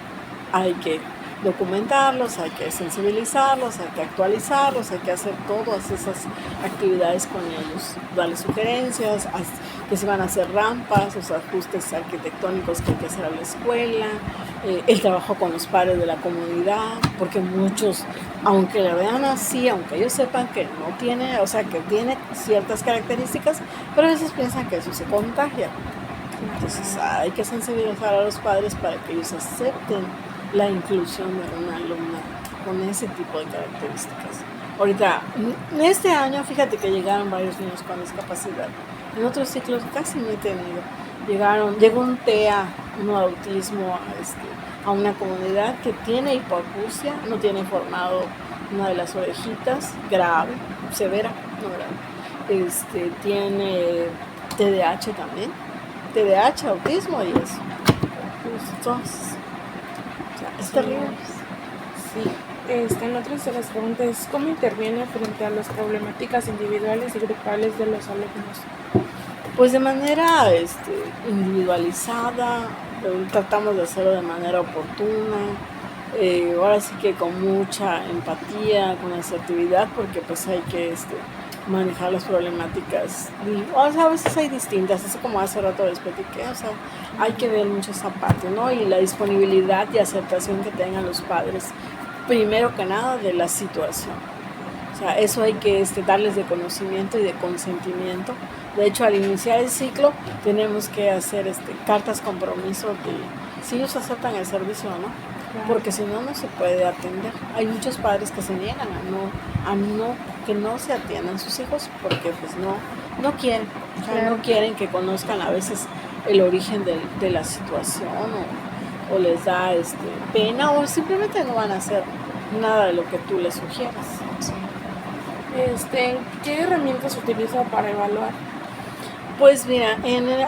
hay que documentarlos, hay que sensibilizarlos, hay que actualizarlos, hay que hacer todas esas actividades con ellos, darles sugerencias, que se van a hacer rampas, los ajustes arquitectónicos que hay que hacer a la escuela, el trabajo con los padres de la comunidad, porque muchos, aunque la vean así, aunque ellos sepan que no tiene, o sea, que tiene ciertas características, pero a veces piensan que eso se contagia. Entonces hay que sensibilizar a los padres para que ellos acepten la inclusión de una alumna con ese tipo de características. Ahorita, en este año, fíjate que llegaron varios niños con discapacidad. En otros ciclos casi no he tenido. Llegó un TEA, un autismo, a una comunidad que tiene hipoacusia, no tiene formado una de las orejitas, grave, severa, no grave. Tiene TDAH también, TDAH, autismo y eso. Entonces, o sea, es terrible. Sí. En otras de las preguntas es ¿cómo interviene frente a las problemáticas individuales y grupales de los alumnos? Pues de manera individualizada, tratamos de hacerlo de manera oportuna, ahora sí que con mucha empatía, con asertividad, porque pues hay que manejar las problemáticas. O sea, a veces hay distintas, así como hace rato les platiqué, o sea, hay que ver mucho esa parte, ¿no? Y la disponibilidad y aceptación que tengan los padres, primero que nada, de la situación. O sea, eso hay que darles de conocimiento y de consentimiento. De hecho, al iniciar el ciclo, tenemos que hacer cartas compromiso de si ellos aceptan el servicio o no, porque si no, no se puede atender. Hay muchos padres que se niegan que no se atiendan sus hijos porque pues no quieren, o sea, no quieren que conozcan a veces el origen de la situación o les da pena o simplemente no van a hacer nada de lo que tú les sugieras. Sí. ¿Qué herramientas utiliza para evaluar? Pues mira,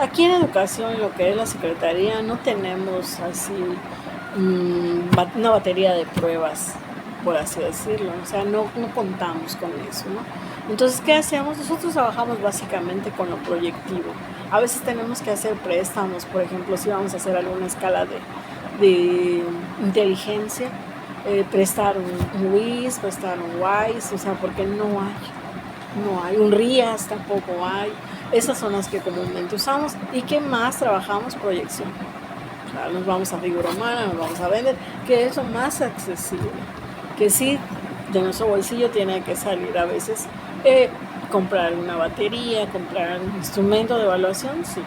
aquí en educación, lo que es la secretaría, no tenemos así una batería de pruebas, por así decirlo, o sea, no contamos con eso, ¿no? Entonces, ¿qué hacemos? Nosotros trabajamos básicamente con lo proyectivo. A veces tenemos que hacer préstamos, por ejemplo, si vamos a hacer alguna escala de inteligencia, prestar un WIS, prestar un WISE, o sea, porque no hay, un RIAS tampoco hay. Esas son las que comúnmente usamos. ¿Y qué más trabajamos? Proyección. O sea, nos vamos a figura humana, nos vamos a vender, que es lo más accesible. Que sí, de nuestro bolsillo tiene que salir a veces comprar una batería, comprar un instrumento de evaluación, sí,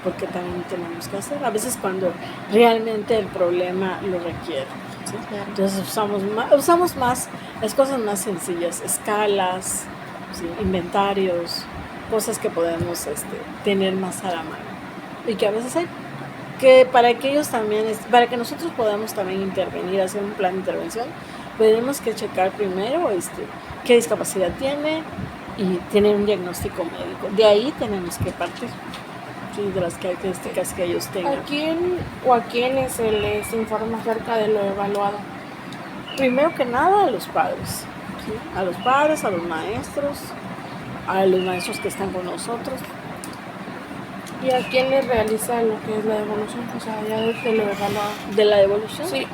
porque también tenemos que hacer. A veces cuando realmente el problema lo requiere. ¿Sí? Entonces usamos más las cosas más sencillas, escalas, ¿sí? Inventarios, cosas que podemos tener más a la mano y que a veces hay que para que ellos también para que nosotros podamos también intervenir, hacer un plan de intervención, tenemos que checar primero qué discapacidad tiene y tener un diagnóstico médico. De ahí tenemos que partir, ¿sí? De las características que ellos tengan. ¿A quién o a quiénes se les informa acerca de lo evaluado? Primero que nada a los padres, ¿sí? A los padres, a los maestros que están con nosotros. ¿Y a quién les realiza lo que es la devolución? O sea, ya de lo evaluado. ¿De la devolución? Sí.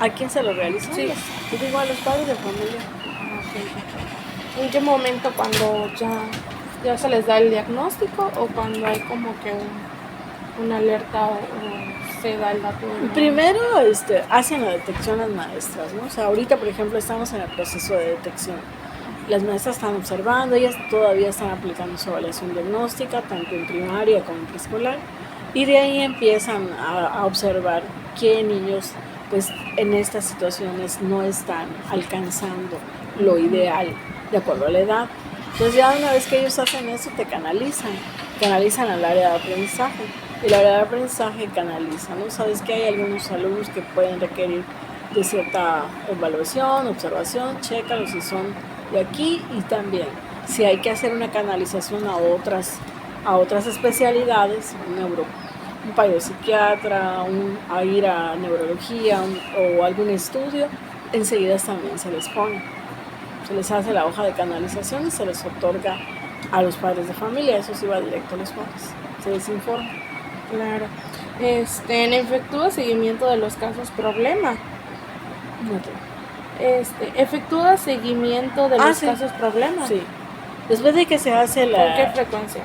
¿A quién se lo realiza? Sí. Yo digo a los padres de familia. Okay. ¿En qué momento? ¿Cuando ya se les da el diagnóstico o cuando hay como que una alerta o se da el dato? Primero hacen la detección las maestras, ¿no? O sea, ahorita, por ejemplo, estamos en el proceso de detección. Las maestras están observando, ellas todavía están aplicando su evaluación diagnóstica, tanto en primaria como en preescolar, y de ahí empiezan a observar qué niños pues en estas situaciones no están alcanzando lo ideal de acuerdo a la edad. Entonces ya una vez que ellos hacen eso, te canalizan al área de aprendizaje. Y el área de aprendizaje canaliza, ¿no? Sabes que hay algunos alumnos que pueden requerir de cierta evaluación, observación, chécalo si son de aquí, y también si hay que hacer una canalización a otras especialidades, un psiquiatra, a ir a neurología o algún estudio, enseguida también se les pone. Se les hace la hoja de canalización y se les otorga a los padres de familia, eso sí va directo a los padres, se les informa. Claro. ¿Efectúa seguimiento de los casos problema? ¿Efectúa seguimiento de los casos problema? Sí. Después de que se hace ¿Con qué frecuencia?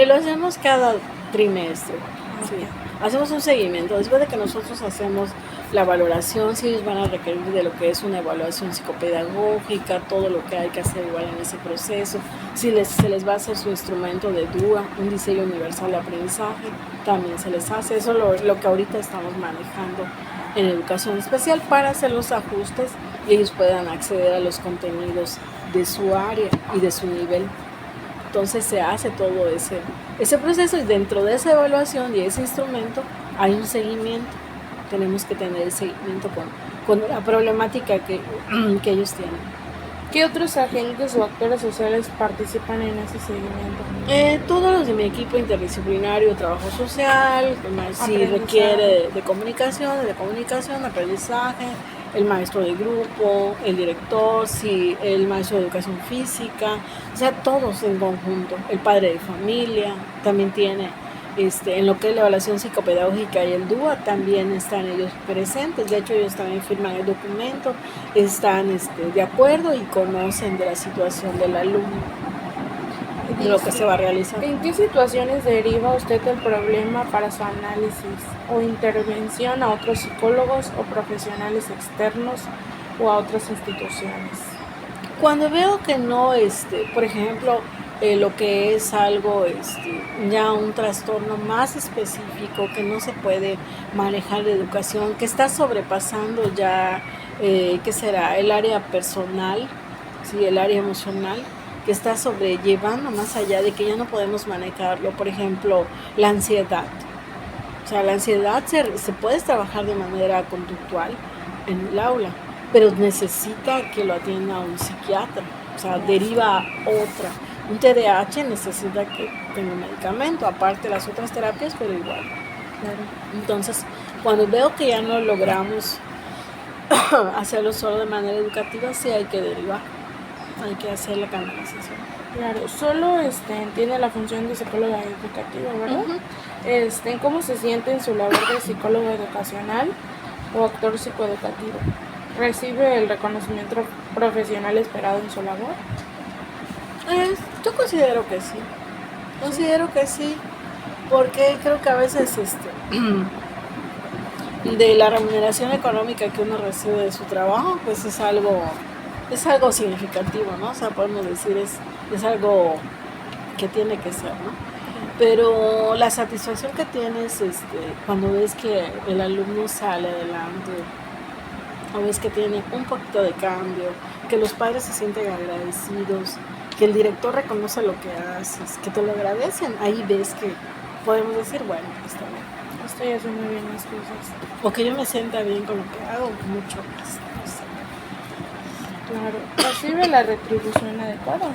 Lo hacemos cada trimestre. Okay. Sí. Hacemos un seguimiento. Después de que nosotros hacemos la valoración, si ellos van a requerir de lo que es una evaluación psicopedagógica, todo lo que hay que hacer igual en ese proceso, si se les va a hacer su instrumento de DUA, un diseño universal de aprendizaje, también se les hace. Eso es lo que ahorita estamos manejando en educación especial para hacer los ajustes y ellos puedan acceder a los contenidos de su área y de su nivel. Entonces se hace todo ese proceso, y dentro de esa evaluación y ese instrumento hay un seguimiento. Tenemos que tener el seguimiento con la problemática que ellos tienen. ¿Qué otros agentes o actores sociales participan en ese seguimiento? Todos los de mi equipo interdisciplinario, trabajo social, si requiere de comunicación, aprendizaje, el maestro de grupo, el director, si el maestro de educación física, o sea, todos en conjunto. El padre de familia también tiene, en lo que es la evaluación psicopedagógica y el DUA, también están ellos presentes. De hecho, ellos también firman el documento, están de acuerdo y conocen de la situación del alumno, de lo que se va a realizar. ¿En qué situaciones deriva usted el problema para su análisis o intervención a otros psicólogos o profesionales externos o a otras instituciones? Cuando veo que no, por ejemplo, lo que es algo, ya un trastorno más específico que no se puede manejar de educación, que está sobrepasando ya, ¿qué será? El área personal, ¿sí? El área emocional, que está sobrellevando más allá de que ya no podemos manejarlo. Por ejemplo, la ansiedad. O sea, la ansiedad se puede trabajar de manera conductual en el aula, pero necesita que lo atienda un psiquiatra, o sea, deriva a otra. Un TDAH necesita que tenga un medicamento, aparte de las otras terapias, pero igual. Claro. Entonces, cuando veo que ya no logramos hacerlo solo de manera educativa, sí hay que derivar, hay que hacer la canalización. Claro, solo entiende la función de psicóloga educativa, ¿verdad? Uh-huh. ¿Cómo se siente en su labor de psicólogo educacional o actor psicoeducativo? ¿Recibe el reconocimiento profesional esperado en su labor? Yo considero que sí, porque creo que a veces de la remuneración económica que uno recibe de su trabajo, pues es algo significativo, ¿no? O sea, podemos decir, es algo que tiene que ser, ¿no? Pero la satisfacción que tienes cuando ves que el alumno sale adelante, o ves que tiene un poquito de cambio, que los padres se sienten agradecidos, que el director reconoce lo que haces, que te lo agradecen, ahí ves que podemos decir, bueno, está bien. Estoy haciendo bien las cosas. O que yo me sienta bien con lo que hago, mucho más. Claro. ¿Recibe la retribución adecuada?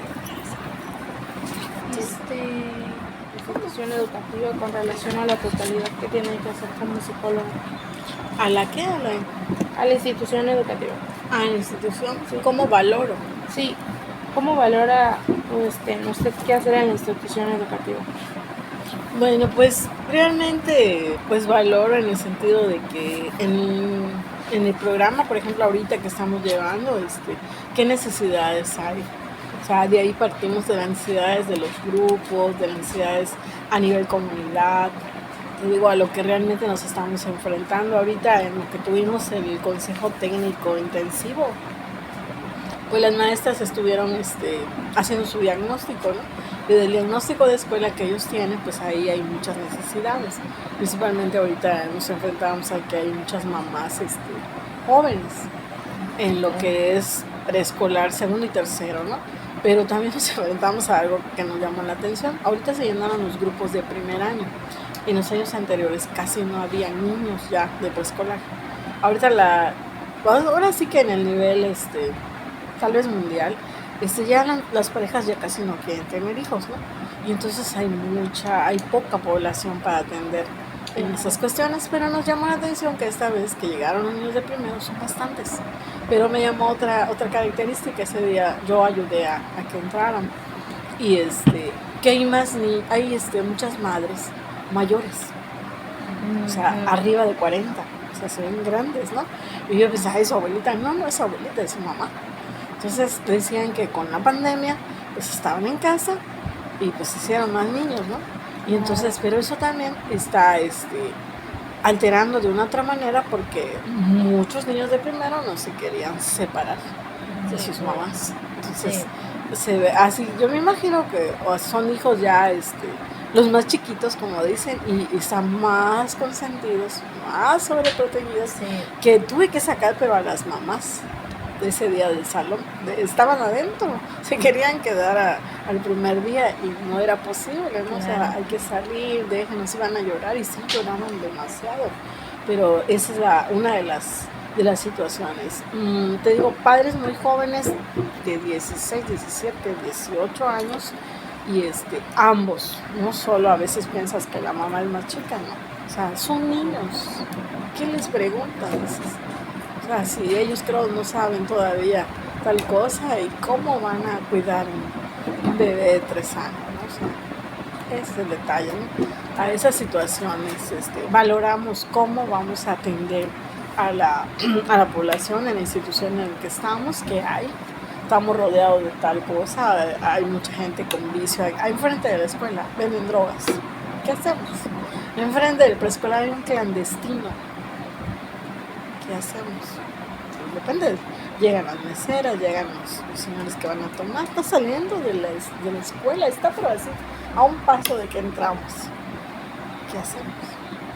Institución educativa con relación a la totalidad que tiene que hacer como psicólogo. ¿A la qué? A la institución educativa. ¿A la institución? Sí. ¿Cómo valoro? Sí. ¿Cómo valora usted qué hacer en la institución educativa? Bueno, pues realmente pues valoro en el sentido de que en el programa, por ejemplo, ahorita que estamos llevando, ¿qué necesidades hay? O sea, de ahí partimos de las necesidades de los grupos, de las necesidades a nivel comunidad, te digo, a lo que realmente nos estamos enfrentando ahorita en lo que tuvimos el consejo técnico intensivo. Pues las maestras estuvieron haciendo su diagnóstico, ¿no? Y del diagnóstico de escuela que ellos tienen, pues ahí hay muchas necesidades. Principalmente ahorita nos enfrentamos a que hay muchas mamás jóvenes en lo que es preescolar, segundo y tercero, ¿no? Pero también nos enfrentamos a algo que nos llama la atención. Ahorita se llenaron los grupos de primer año. En los años anteriores casi no había niños ya de preescolar. Ahorita ahora sí que en el nivel tal vez mundial, ya las parejas ya casi no quieren tener hijos, ¿no? Y entonces hay poca población para atender en esas cuestiones, pero nos llamó la atención que esta vez que llegaron los niños de primero son bastantes. Pero me llamó otra característica, ese día yo ayudé a que entraran. Y que hay muchas madres mayores, o sea, arriba de 40, o sea, se ven grandes, ¿no? Y yo pensaba, ¿es su abuelita? No es su abuelita, es su mamá. Entonces decían que con la pandemia pues estaban en casa y pues hicieron más niños, ¿no? Y entonces, pero eso también está alterando de una otra manera porque muchos niños de primero no se querían separar de sus mamás. Entonces se ve así, yo me imagino que son hijos ya los más chiquitos, como dicen, y están más consentidos, más sobreprotegidos, que tuve que sacar pero a las mamás. ese día del salón. Estaban adentro, se querían quedar al primer día y no era posible, ¿no? O sea, hay que salir, déjenos, iban a llorar y sí lloraban demasiado. Pero esa es una de las situaciones. Te digo, padres muy jóvenes de 16, 17, 18 años y ambos, no solo a veces piensas que la mamá es más chica, no. O sea, son niños. ¿Qué les preguntan? O sea, si ellos creo no saben todavía tal cosa y cómo van a cuidar un bebé de 3 años, ¿no? O sea, ese es el detalle, ¿no? A esas situaciones valoramos cómo vamos a atender a la población en la institución en la que estamos, que estamos rodeados de tal cosa, hay mucha gente con vicio, hay enfrente de la escuela, venden drogas. ¿Qué hacemos? Enfrente del preescolar hay un clandestino. ¿Qué hacemos? Depende. Llegan las meseras, llegan los señores que van a tomar. Está saliendo de la escuela, está pero así, a un paso de que entramos. ¿Qué hacemos?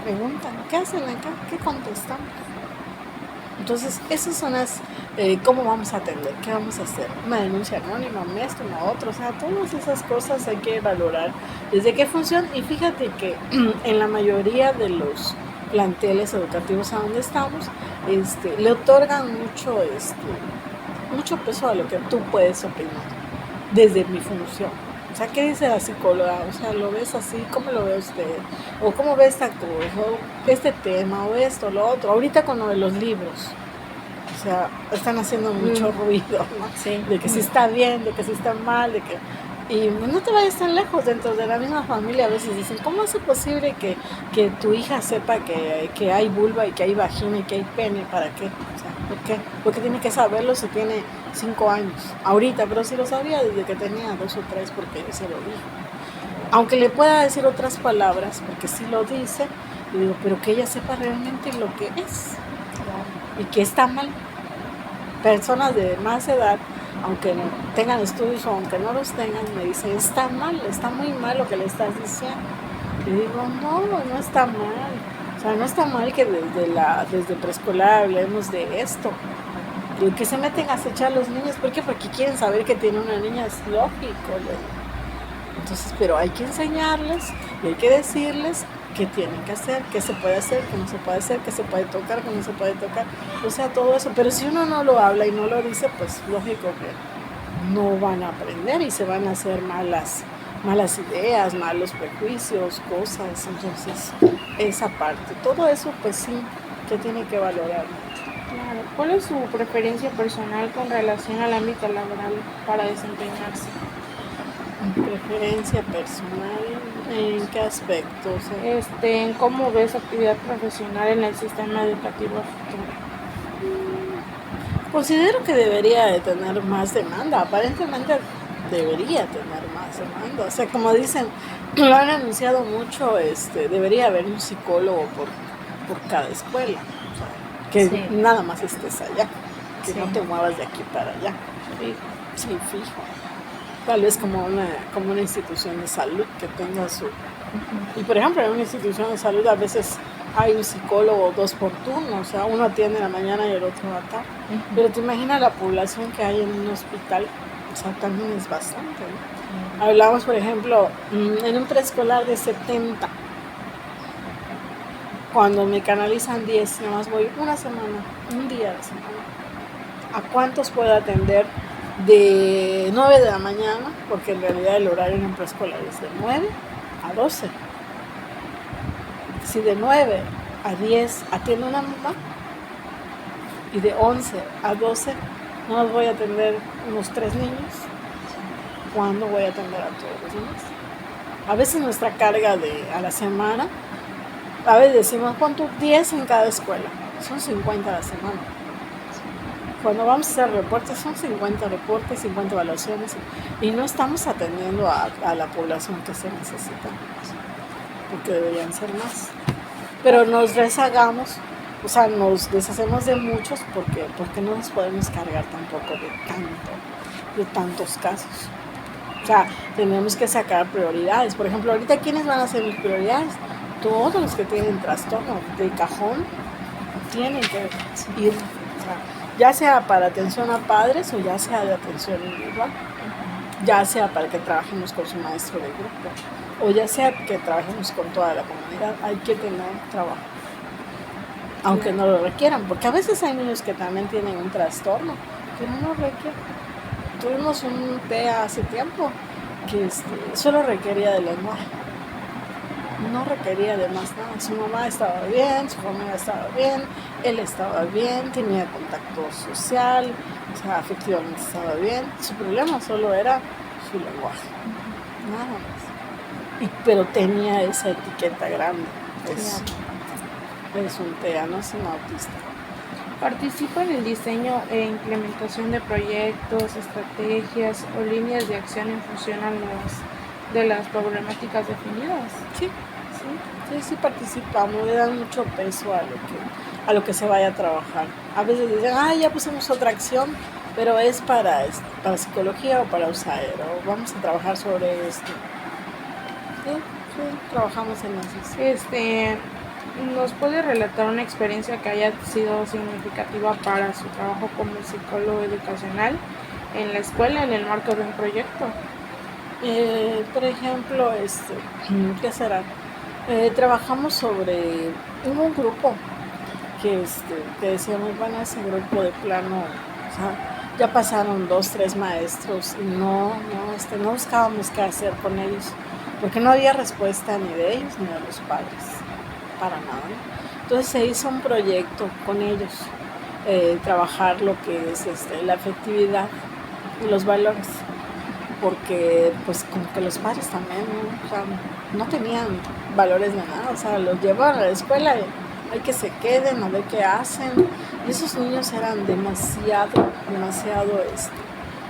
Preguntan, ¿qué hacen acá? ¿Qué contestamos? Entonces, esas son las, ¿cómo vamos a atender? ¿Qué vamos a hacer? Una denuncia anónima, un esto, una otro, o sea, todas esas cosas hay que valorar desde qué funciona. Y fíjate que en la mayoría de los planteles educativos a donde estamos, le otorgan mucho peso a lo que tú puedes opinar, desde mi función. O sea, ¿qué dice la psicóloga? O sea, ¿lo ves así? ¿Cómo lo ve usted? ¿O cómo ve esta cosa? ¿O este tema? ¿O esto? ¿Lo otro? Ahorita con lo de los libros. O sea, están haciendo mucho ruido, ¿no? Sí. De que sí está bien, de que sí está mal, de que... Y no te vayas tan lejos, dentro de la misma familia a veces dicen, ¿cómo es posible que tu hija sepa que hay vulva y que hay vagina y que hay pene? ¿Para qué? O sea, ¿por qué? Porque tiene que saberlo si tiene 5 años, ahorita, pero si lo sabía desde que tenía 2 o 3 porque se lo dijo. Aunque le pueda decir otras palabras, porque sí lo dice, le digo, pero que ella sepa realmente lo que es y que está mal. Personas de más edad, aunque tengan estudios o aunque no los tengan, me dicen, está mal, está muy mal lo que le estás diciendo. Y digo, no está mal. O sea, no está mal que desde preescolar hablemos de esto. Y que se meten a acechar a los niños, ¿por qué? Porque quieren saber que tiene una niña, es lógico. Entonces, pero hay que enseñarles y hay que decirles qué tienen que hacer, qué se puede hacer, qué no se puede hacer, qué se puede tocar, qué no se puede tocar, o sea, todo eso. Pero si uno no lo habla y no lo dice, pues lógico que no van a aprender y se van a hacer malas ideas, malos prejuicios, cosas. Entonces, esa parte, todo eso, pues sí, que tiene que valorar. Claro. ¿Cuál es su preferencia personal con relación al ámbito laboral para desempeñarse? Preferencia personal, ¿en qué aspecto? O sea, En cómo ves su actividad profesional en el sistema educativo futuro. Considero que debería de tener más demanda, aparentemente debería tener más demanda. O sea, como dicen, lo han anunciado mucho, debería haber un psicólogo por cada escuela. O sea, que Sí. nada más estés allá, que Sí. no te muevas de aquí para allá. Fijo. Sí, fijo. Tal vez como una institución de salud que tenga su... Y por ejemplo, en una institución de salud a veces hay un psicólogo 2 por turno, o sea, uno atiende en la mañana y el otro a la tarde. Pero te imaginas la población que hay en un hospital, o sea, también es bastante, ¿no? Hablamos, por ejemplo, en un preescolar de 70, cuando me canalizan 10, nada más voy una semana, un día a la semana. ¿A cuántos puedo atender? De 9 de la mañana, porque en realidad el horario en un preescolar es de 9 a 12. Si de 9 a 10 atiendo una mamá y de 11 a 12 no los voy a atender unos 3 niños, ¿cuándo voy a atender a todos los niños? A veces nuestra carga a la semana, a veces decimos, ¿cuánto? 10 en cada escuela, son 50 a la semana. Cuando vamos a hacer reportes, son 50 reportes, 50 evaluaciones, y no estamos atendiendo a la población que se necesita, porque deberían ser más. Pero nos rezagamos, o sea, nos deshacemos de muchos porque no nos podemos cargar tampoco de tantos casos. O sea, tenemos que sacar prioridades. Por ejemplo, ahorita, ¿quiénes van a ser mis prioridades? Todos los que tienen trastorno de cajón tienen que ir. O sea, ya sea para atención a padres o ya sea de atención individual, ya sea para que trabajemos con su maestro de grupo o ya sea que trabajemos con toda la comunidad, hay que tener trabajo, aunque no lo requieran, porque a veces hay niños que también tienen un trastorno, pero no requieren. Tuvimos un TEA hace tiempo que solo requería de lenguaje, no requería de más nada. Su mamá estaba bien, su familia estaba bien, él estaba bien, tenía contacto social, o sea, afectivamente estaba bien. Su problema solo era su lenguaje, nada más. Pero tenía esa etiqueta grande, es un TEA, no es un autista. Participa en el diseño e implementación de proyectos, estrategias o líneas de acción en función de las problemáticas definidas. Sí, participamos, le dan mucho peso a lo que se vaya a trabajar. A veces dicen, ya pusimos otra acción, pero es para psicología o para USAID, o vamos a trabajar sobre esto. Sí, trabajamos en eso. ¿Nos puede relatar una experiencia que haya sido significativa para su trabajo como psicólogo educacional en la escuela en el marco de un proyecto? Por ejemplo, ¿qué será? Trabajamos hubo un grupo que decíamos, bueno, ese grupo de plano, o sea, ya pasaron 2, 3 maestros y no buscábamos qué hacer con ellos, porque no había respuesta ni de ellos ni de los padres, para nada, ¿no? Entonces se hizo un proyecto con ellos, trabajar lo que es la afectividad y los valores, porque pues como que los padres también, ¿no? O sea, no tenían valores de nada, o sea, los llevaban a la escuela y hay que se queden a ver qué hacen, y esos niños eran demasiado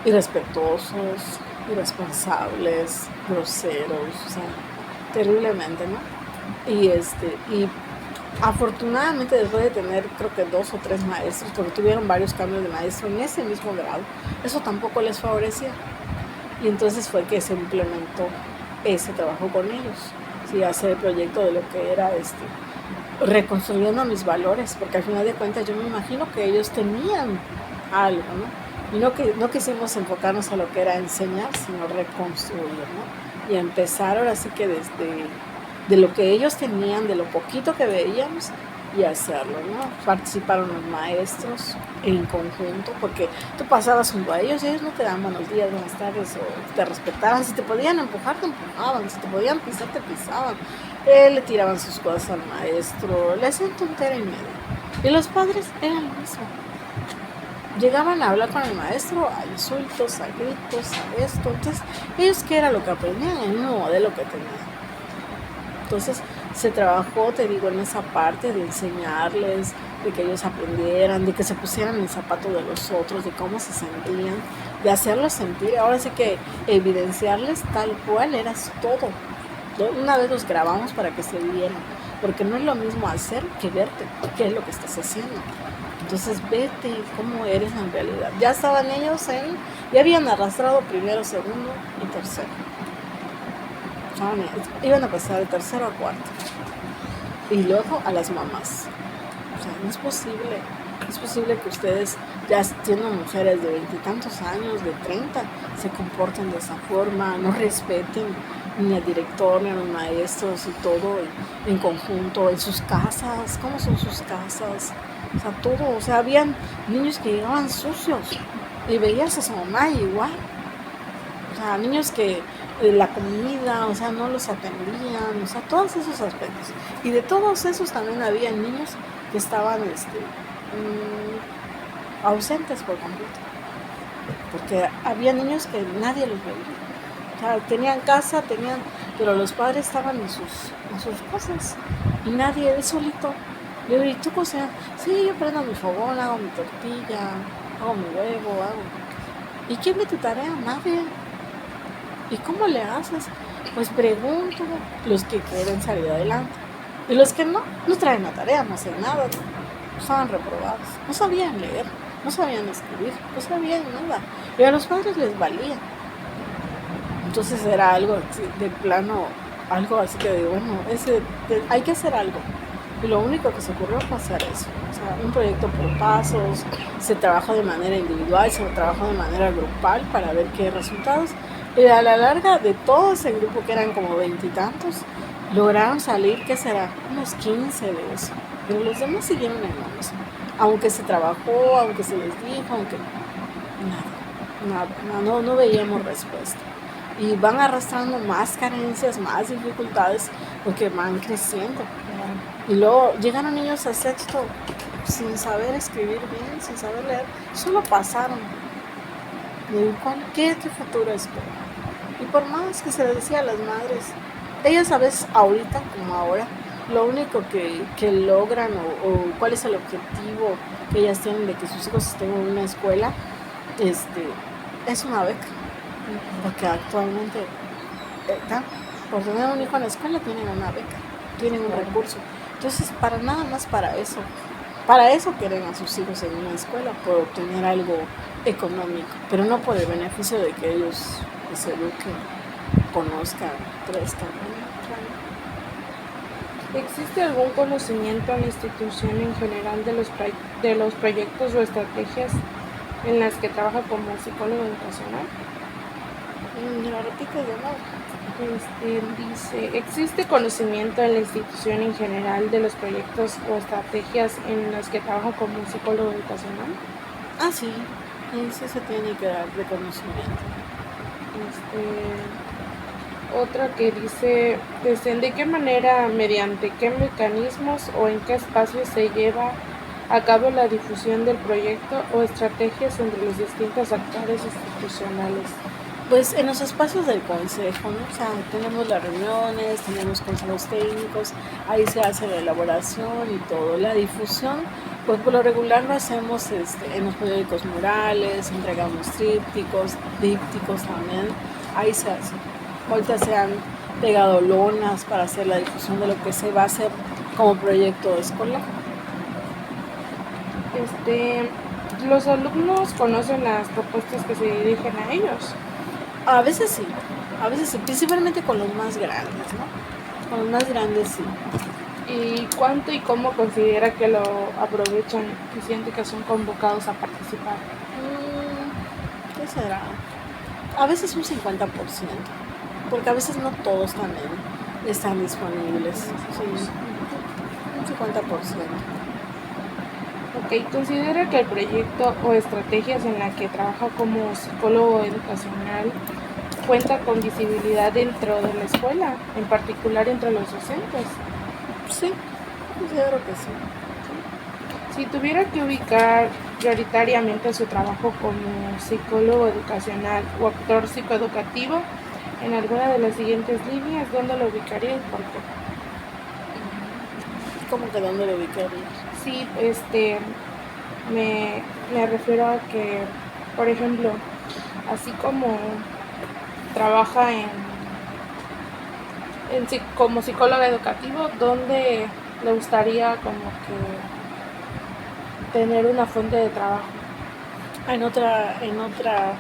irrespetuosos, irresponsables, groseros, o sea, terriblemente, ¿no? Y afortunadamente después de tener creo que 2 o 3 maestros, porque tuvieron varios cambios de maestro en ese mismo grado, eso tampoco les favorecía. Y entonces fue que se implementó ese trabajo con ellos, ¿sí? Hacer el proyecto de lo que era reconstruyendo mis valores, porque al final de cuentas yo me imagino que ellos tenían algo, ¿no? Y no quisimos enfocarnos a lo que era enseñar, sino reconstruir, ¿no? Y empezar ahora sí que de lo que ellos tenían, de lo poquito que veíamos, y hacerlo, ¿no? Participaron los maestros en conjunto, porque tú pasabas junto a ellos y ellos no te daban buenos días, buenas tardes, o te respetaban. Si te podían empujar, te empujaban, si te podían pisar, te pisaban. Le tiraban sus cosas al maestro, le hacían tontera y media. Y los padres eran lo mismo. Llegaban a hablar con el maestro a insultos, a gritos, a esto. Entonces, ellos qué era lo que aprendían, el mismo modelo que tenían. Entonces, se trabajó, te digo, en esa parte de enseñarles, de que ellos aprendieran, de que se pusieran en el zapato de los otros, de cómo se sentían, de hacerlos sentir, ahora sí que evidenciarles tal cual eras todo. Una vez los grabamos para que se vieran, porque no es lo mismo hacer que verte, qué es lo que estás haciendo. Entonces vete cómo eres en realidad. Ya estaban ellos ya habían arrastrado primero, segundo y tercero. Iban a pasar de tercero a cuarto. Y luego a las mamás. O sea, no es posible que ustedes, ya siendo mujeres de 20 y tantos años, de 30, se comporten de esa forma, no respeten ni al director, ni a los maestros y todo en conjunto, en sus casas. ¿Cómo son sus casas? O sea, todo. O sea, habían niños que llegaban sucios y veías a su mamá igual. O sea, niños que la comida, o sea, no los atendían, o sea, todos esos aspectos. Y de todos esos también había niños que estaban ausentes por completo. Porque había niños que nadie los veía. O sea, tenían casa, pero los padres estaban en sus cosas. Y nadie, él solito. Yo digo, ¿y tú cocinas? Sí, yo prendo mi fogón, hago mi tortilla, hago mi huevo, ¿Y quién ve tu tarea? Nadie. ¿Y cómo le haces? Pues pregunto, los que quieren salir adelante. Y los que no traen la tarea, no hacen nada, ¿no? Estaban reprobados, no sabían leer, no sabían escribir, no sabían nada. Y a los padres les valía. Entonces era algo de plano, algo así que digo, bueno, hay que hacer algo. Y lo único que se ocurrió fue hacer eso. O sea, un proyecto por pasos, se trabajó de manera individual, se trabajó de manera grupal para ver qué resultados. Y a la larga de todo ese grupo, que eran como 20 y tantos, lograron salir, ¿qué será? Unos 15 de eso. Pero los demás siguieron en lo mismo. Aunque se trabajó, aunque se les dijo, aunque nada, no veíamos respuesta. Y van arrastrando más carencias, más dificultades, porque van creciendo. Y luego llegaron niños a sexto sin saber escribir bien, sin saber leer, solo pasaron. ¿Qué futuro espera? Y por más que se les decía a las madres, ellas a veces ahorita como ahora, lo único que logran o cuál es el objetivo que ellas tienen de que sus hijos estén en una escuela, es una beca. Porque actualmente, por tener un hijo en la escuela, tienen una beca, tienen un recurso. Entonces, para nada más para eso quieren a sus hijos en una escuela, por obtener algo económico, pero no por el beneficio de que ellos se eduquen, conozcan, crezcan. ¿Existe algún conocimiento en la institución en general de los proyectos o estrategias en las que trabaja como psicólogo educacional? Lo repito de nuevo. Dice, ¿existe conocimiento en la institución en general de los proyectos o estrategias en las que trabaja como psicólogo educacional? Sí, eso se tiene que dar reconocimiento. Otra que dice, ¿de qué manera, mediante qué mecanismos o en qué espacios se lleva a cabo la difusión del proyecto o estrategias entre los distintos actores institucionales? Pues en los espacios del consejo, ¿no? O sea, tenemos las reuniones, tenemos consejos técnicos, ahí se hace la elaboración y todo. La difusión, pues por lo regular lo hacemos en los periódicos murales, entregamos dípticos también, ahí se hace. Ahorita se han pegado lonas para hacer la difusión de lo que se va a hacer como proyecto escolar. ¿Los alumnos conocen las propuestas que se dirigen a ellos? A veces sí, principalmente con los más grandes, ¿no? Con los más grandes sí. ¿Y cuánto y cómo considera que lo aprovechan y siente que son convocados a participar? ¿Qué será? A veces un 50%, porque a veces no todos también están disponibles. Sí, un 50%. Ok, ¿considera que el proyecto o estrategias en la que trabaja como psicólogo educacional cuenta con visibilidad dentro de la escuela, en particular entre los docentes? Sí, considero que sí. Si tuviera que ubicar prioritariamente su trabajo como psicólogo educacional o actor psicoeducativo en alguna de las siguientes líneas, ¿dónde lo ubicaría y por qué? ¿Cómo que dónde lo ubicaría? Sí, me refiero a que, por ejemplo, así como trabaja como psicólogo educativo, ¿dónde le gustaría como que tener una fuente de trabajo? En otra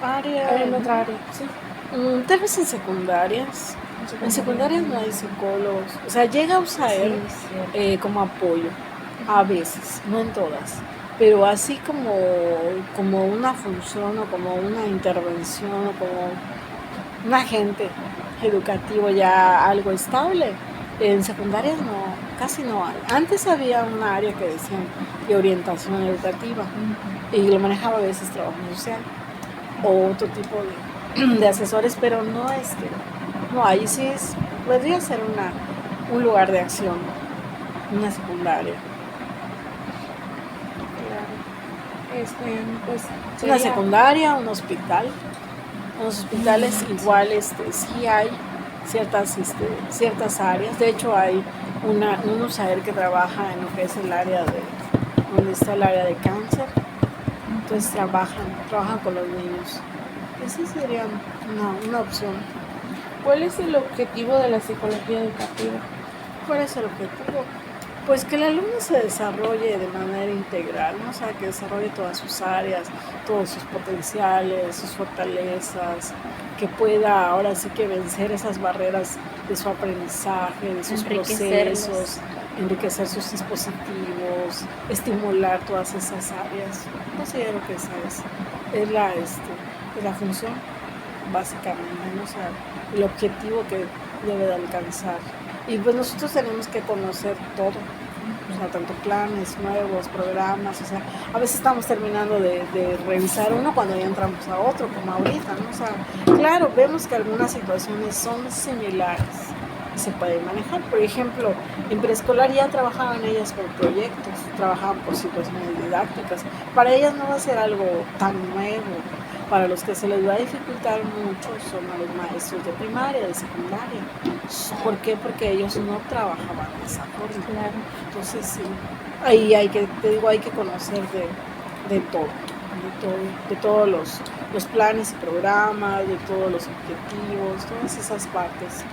área. En otra área, sí. Tal vez en secundarias. En secundarias no hay psicólogos. O sea, llega a usar como apoyo, a veces, no en todas. Pero así como una función o como una intervención o como un agente educativo ya algo estable, en secundarias no, casi no hay. Antes había una área que decían de orientación educativa y lo manejaba a veces trabajo social o otro tipo de asesores, pero no ahí sí podría ser un lugar de acción, una secundaria. Pues una secundaria, un hospital. En los hospitales igual sí hay ciertas áreas. De hecho hay un USAER que trabaja en lo que es el área donde está el área de cáncer. Entonces trabajan con los niños. Esa sería una opción. ¿Cuál es el objetivo de la psicología educativa? ¿Cuál es el objetivo? Pues que el alumno se desarrolle de manera integral, ¿no? O sea, que desarrolle todas sus áreas, todos sus potenciales, sus fortalezas, que pueda ahora sí que vencer esas barreras de su aprendizaje, de sus procesos, enriquecer sus dispositivos, estimular todas esas áreas. Considero que esa es la función, básicamente, ¿no? O sea, el objetivo que debe de alcanzar. Y pues nosotros tenemos que conocer todo, o sea, tanto planes nuevos, programas, o sea, a veces estamos terminando de revisar uno cuando ya entramos a otro, como ahorita, ¿no? O sea, claro, vemos que algunas situaciones son similares y se pueden manejar. Por ejemplo, en preescolar ya trabajaban ellas por proyectos, trabajaban por situaciones didácticas. Para ellas no va a ser algo tan nuevo. Para los que se les va a dificultar mucho son a los maestros de primaria, de secundaria. ¿Por qué? Porque ellos no trabajaban de esa forma. Claro. Entonces, sí, ahí hay que conocer de todo, de todos los planes y programas, de todos los objetivos, todas esas partes.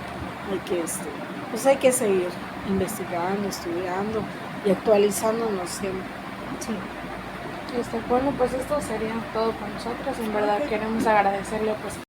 Hay que seguir investigando, estudiando y actualizándonos siempre. Sí. Bueno, pues esto sería todo por nosotros. En verdad queremos agradecerle pues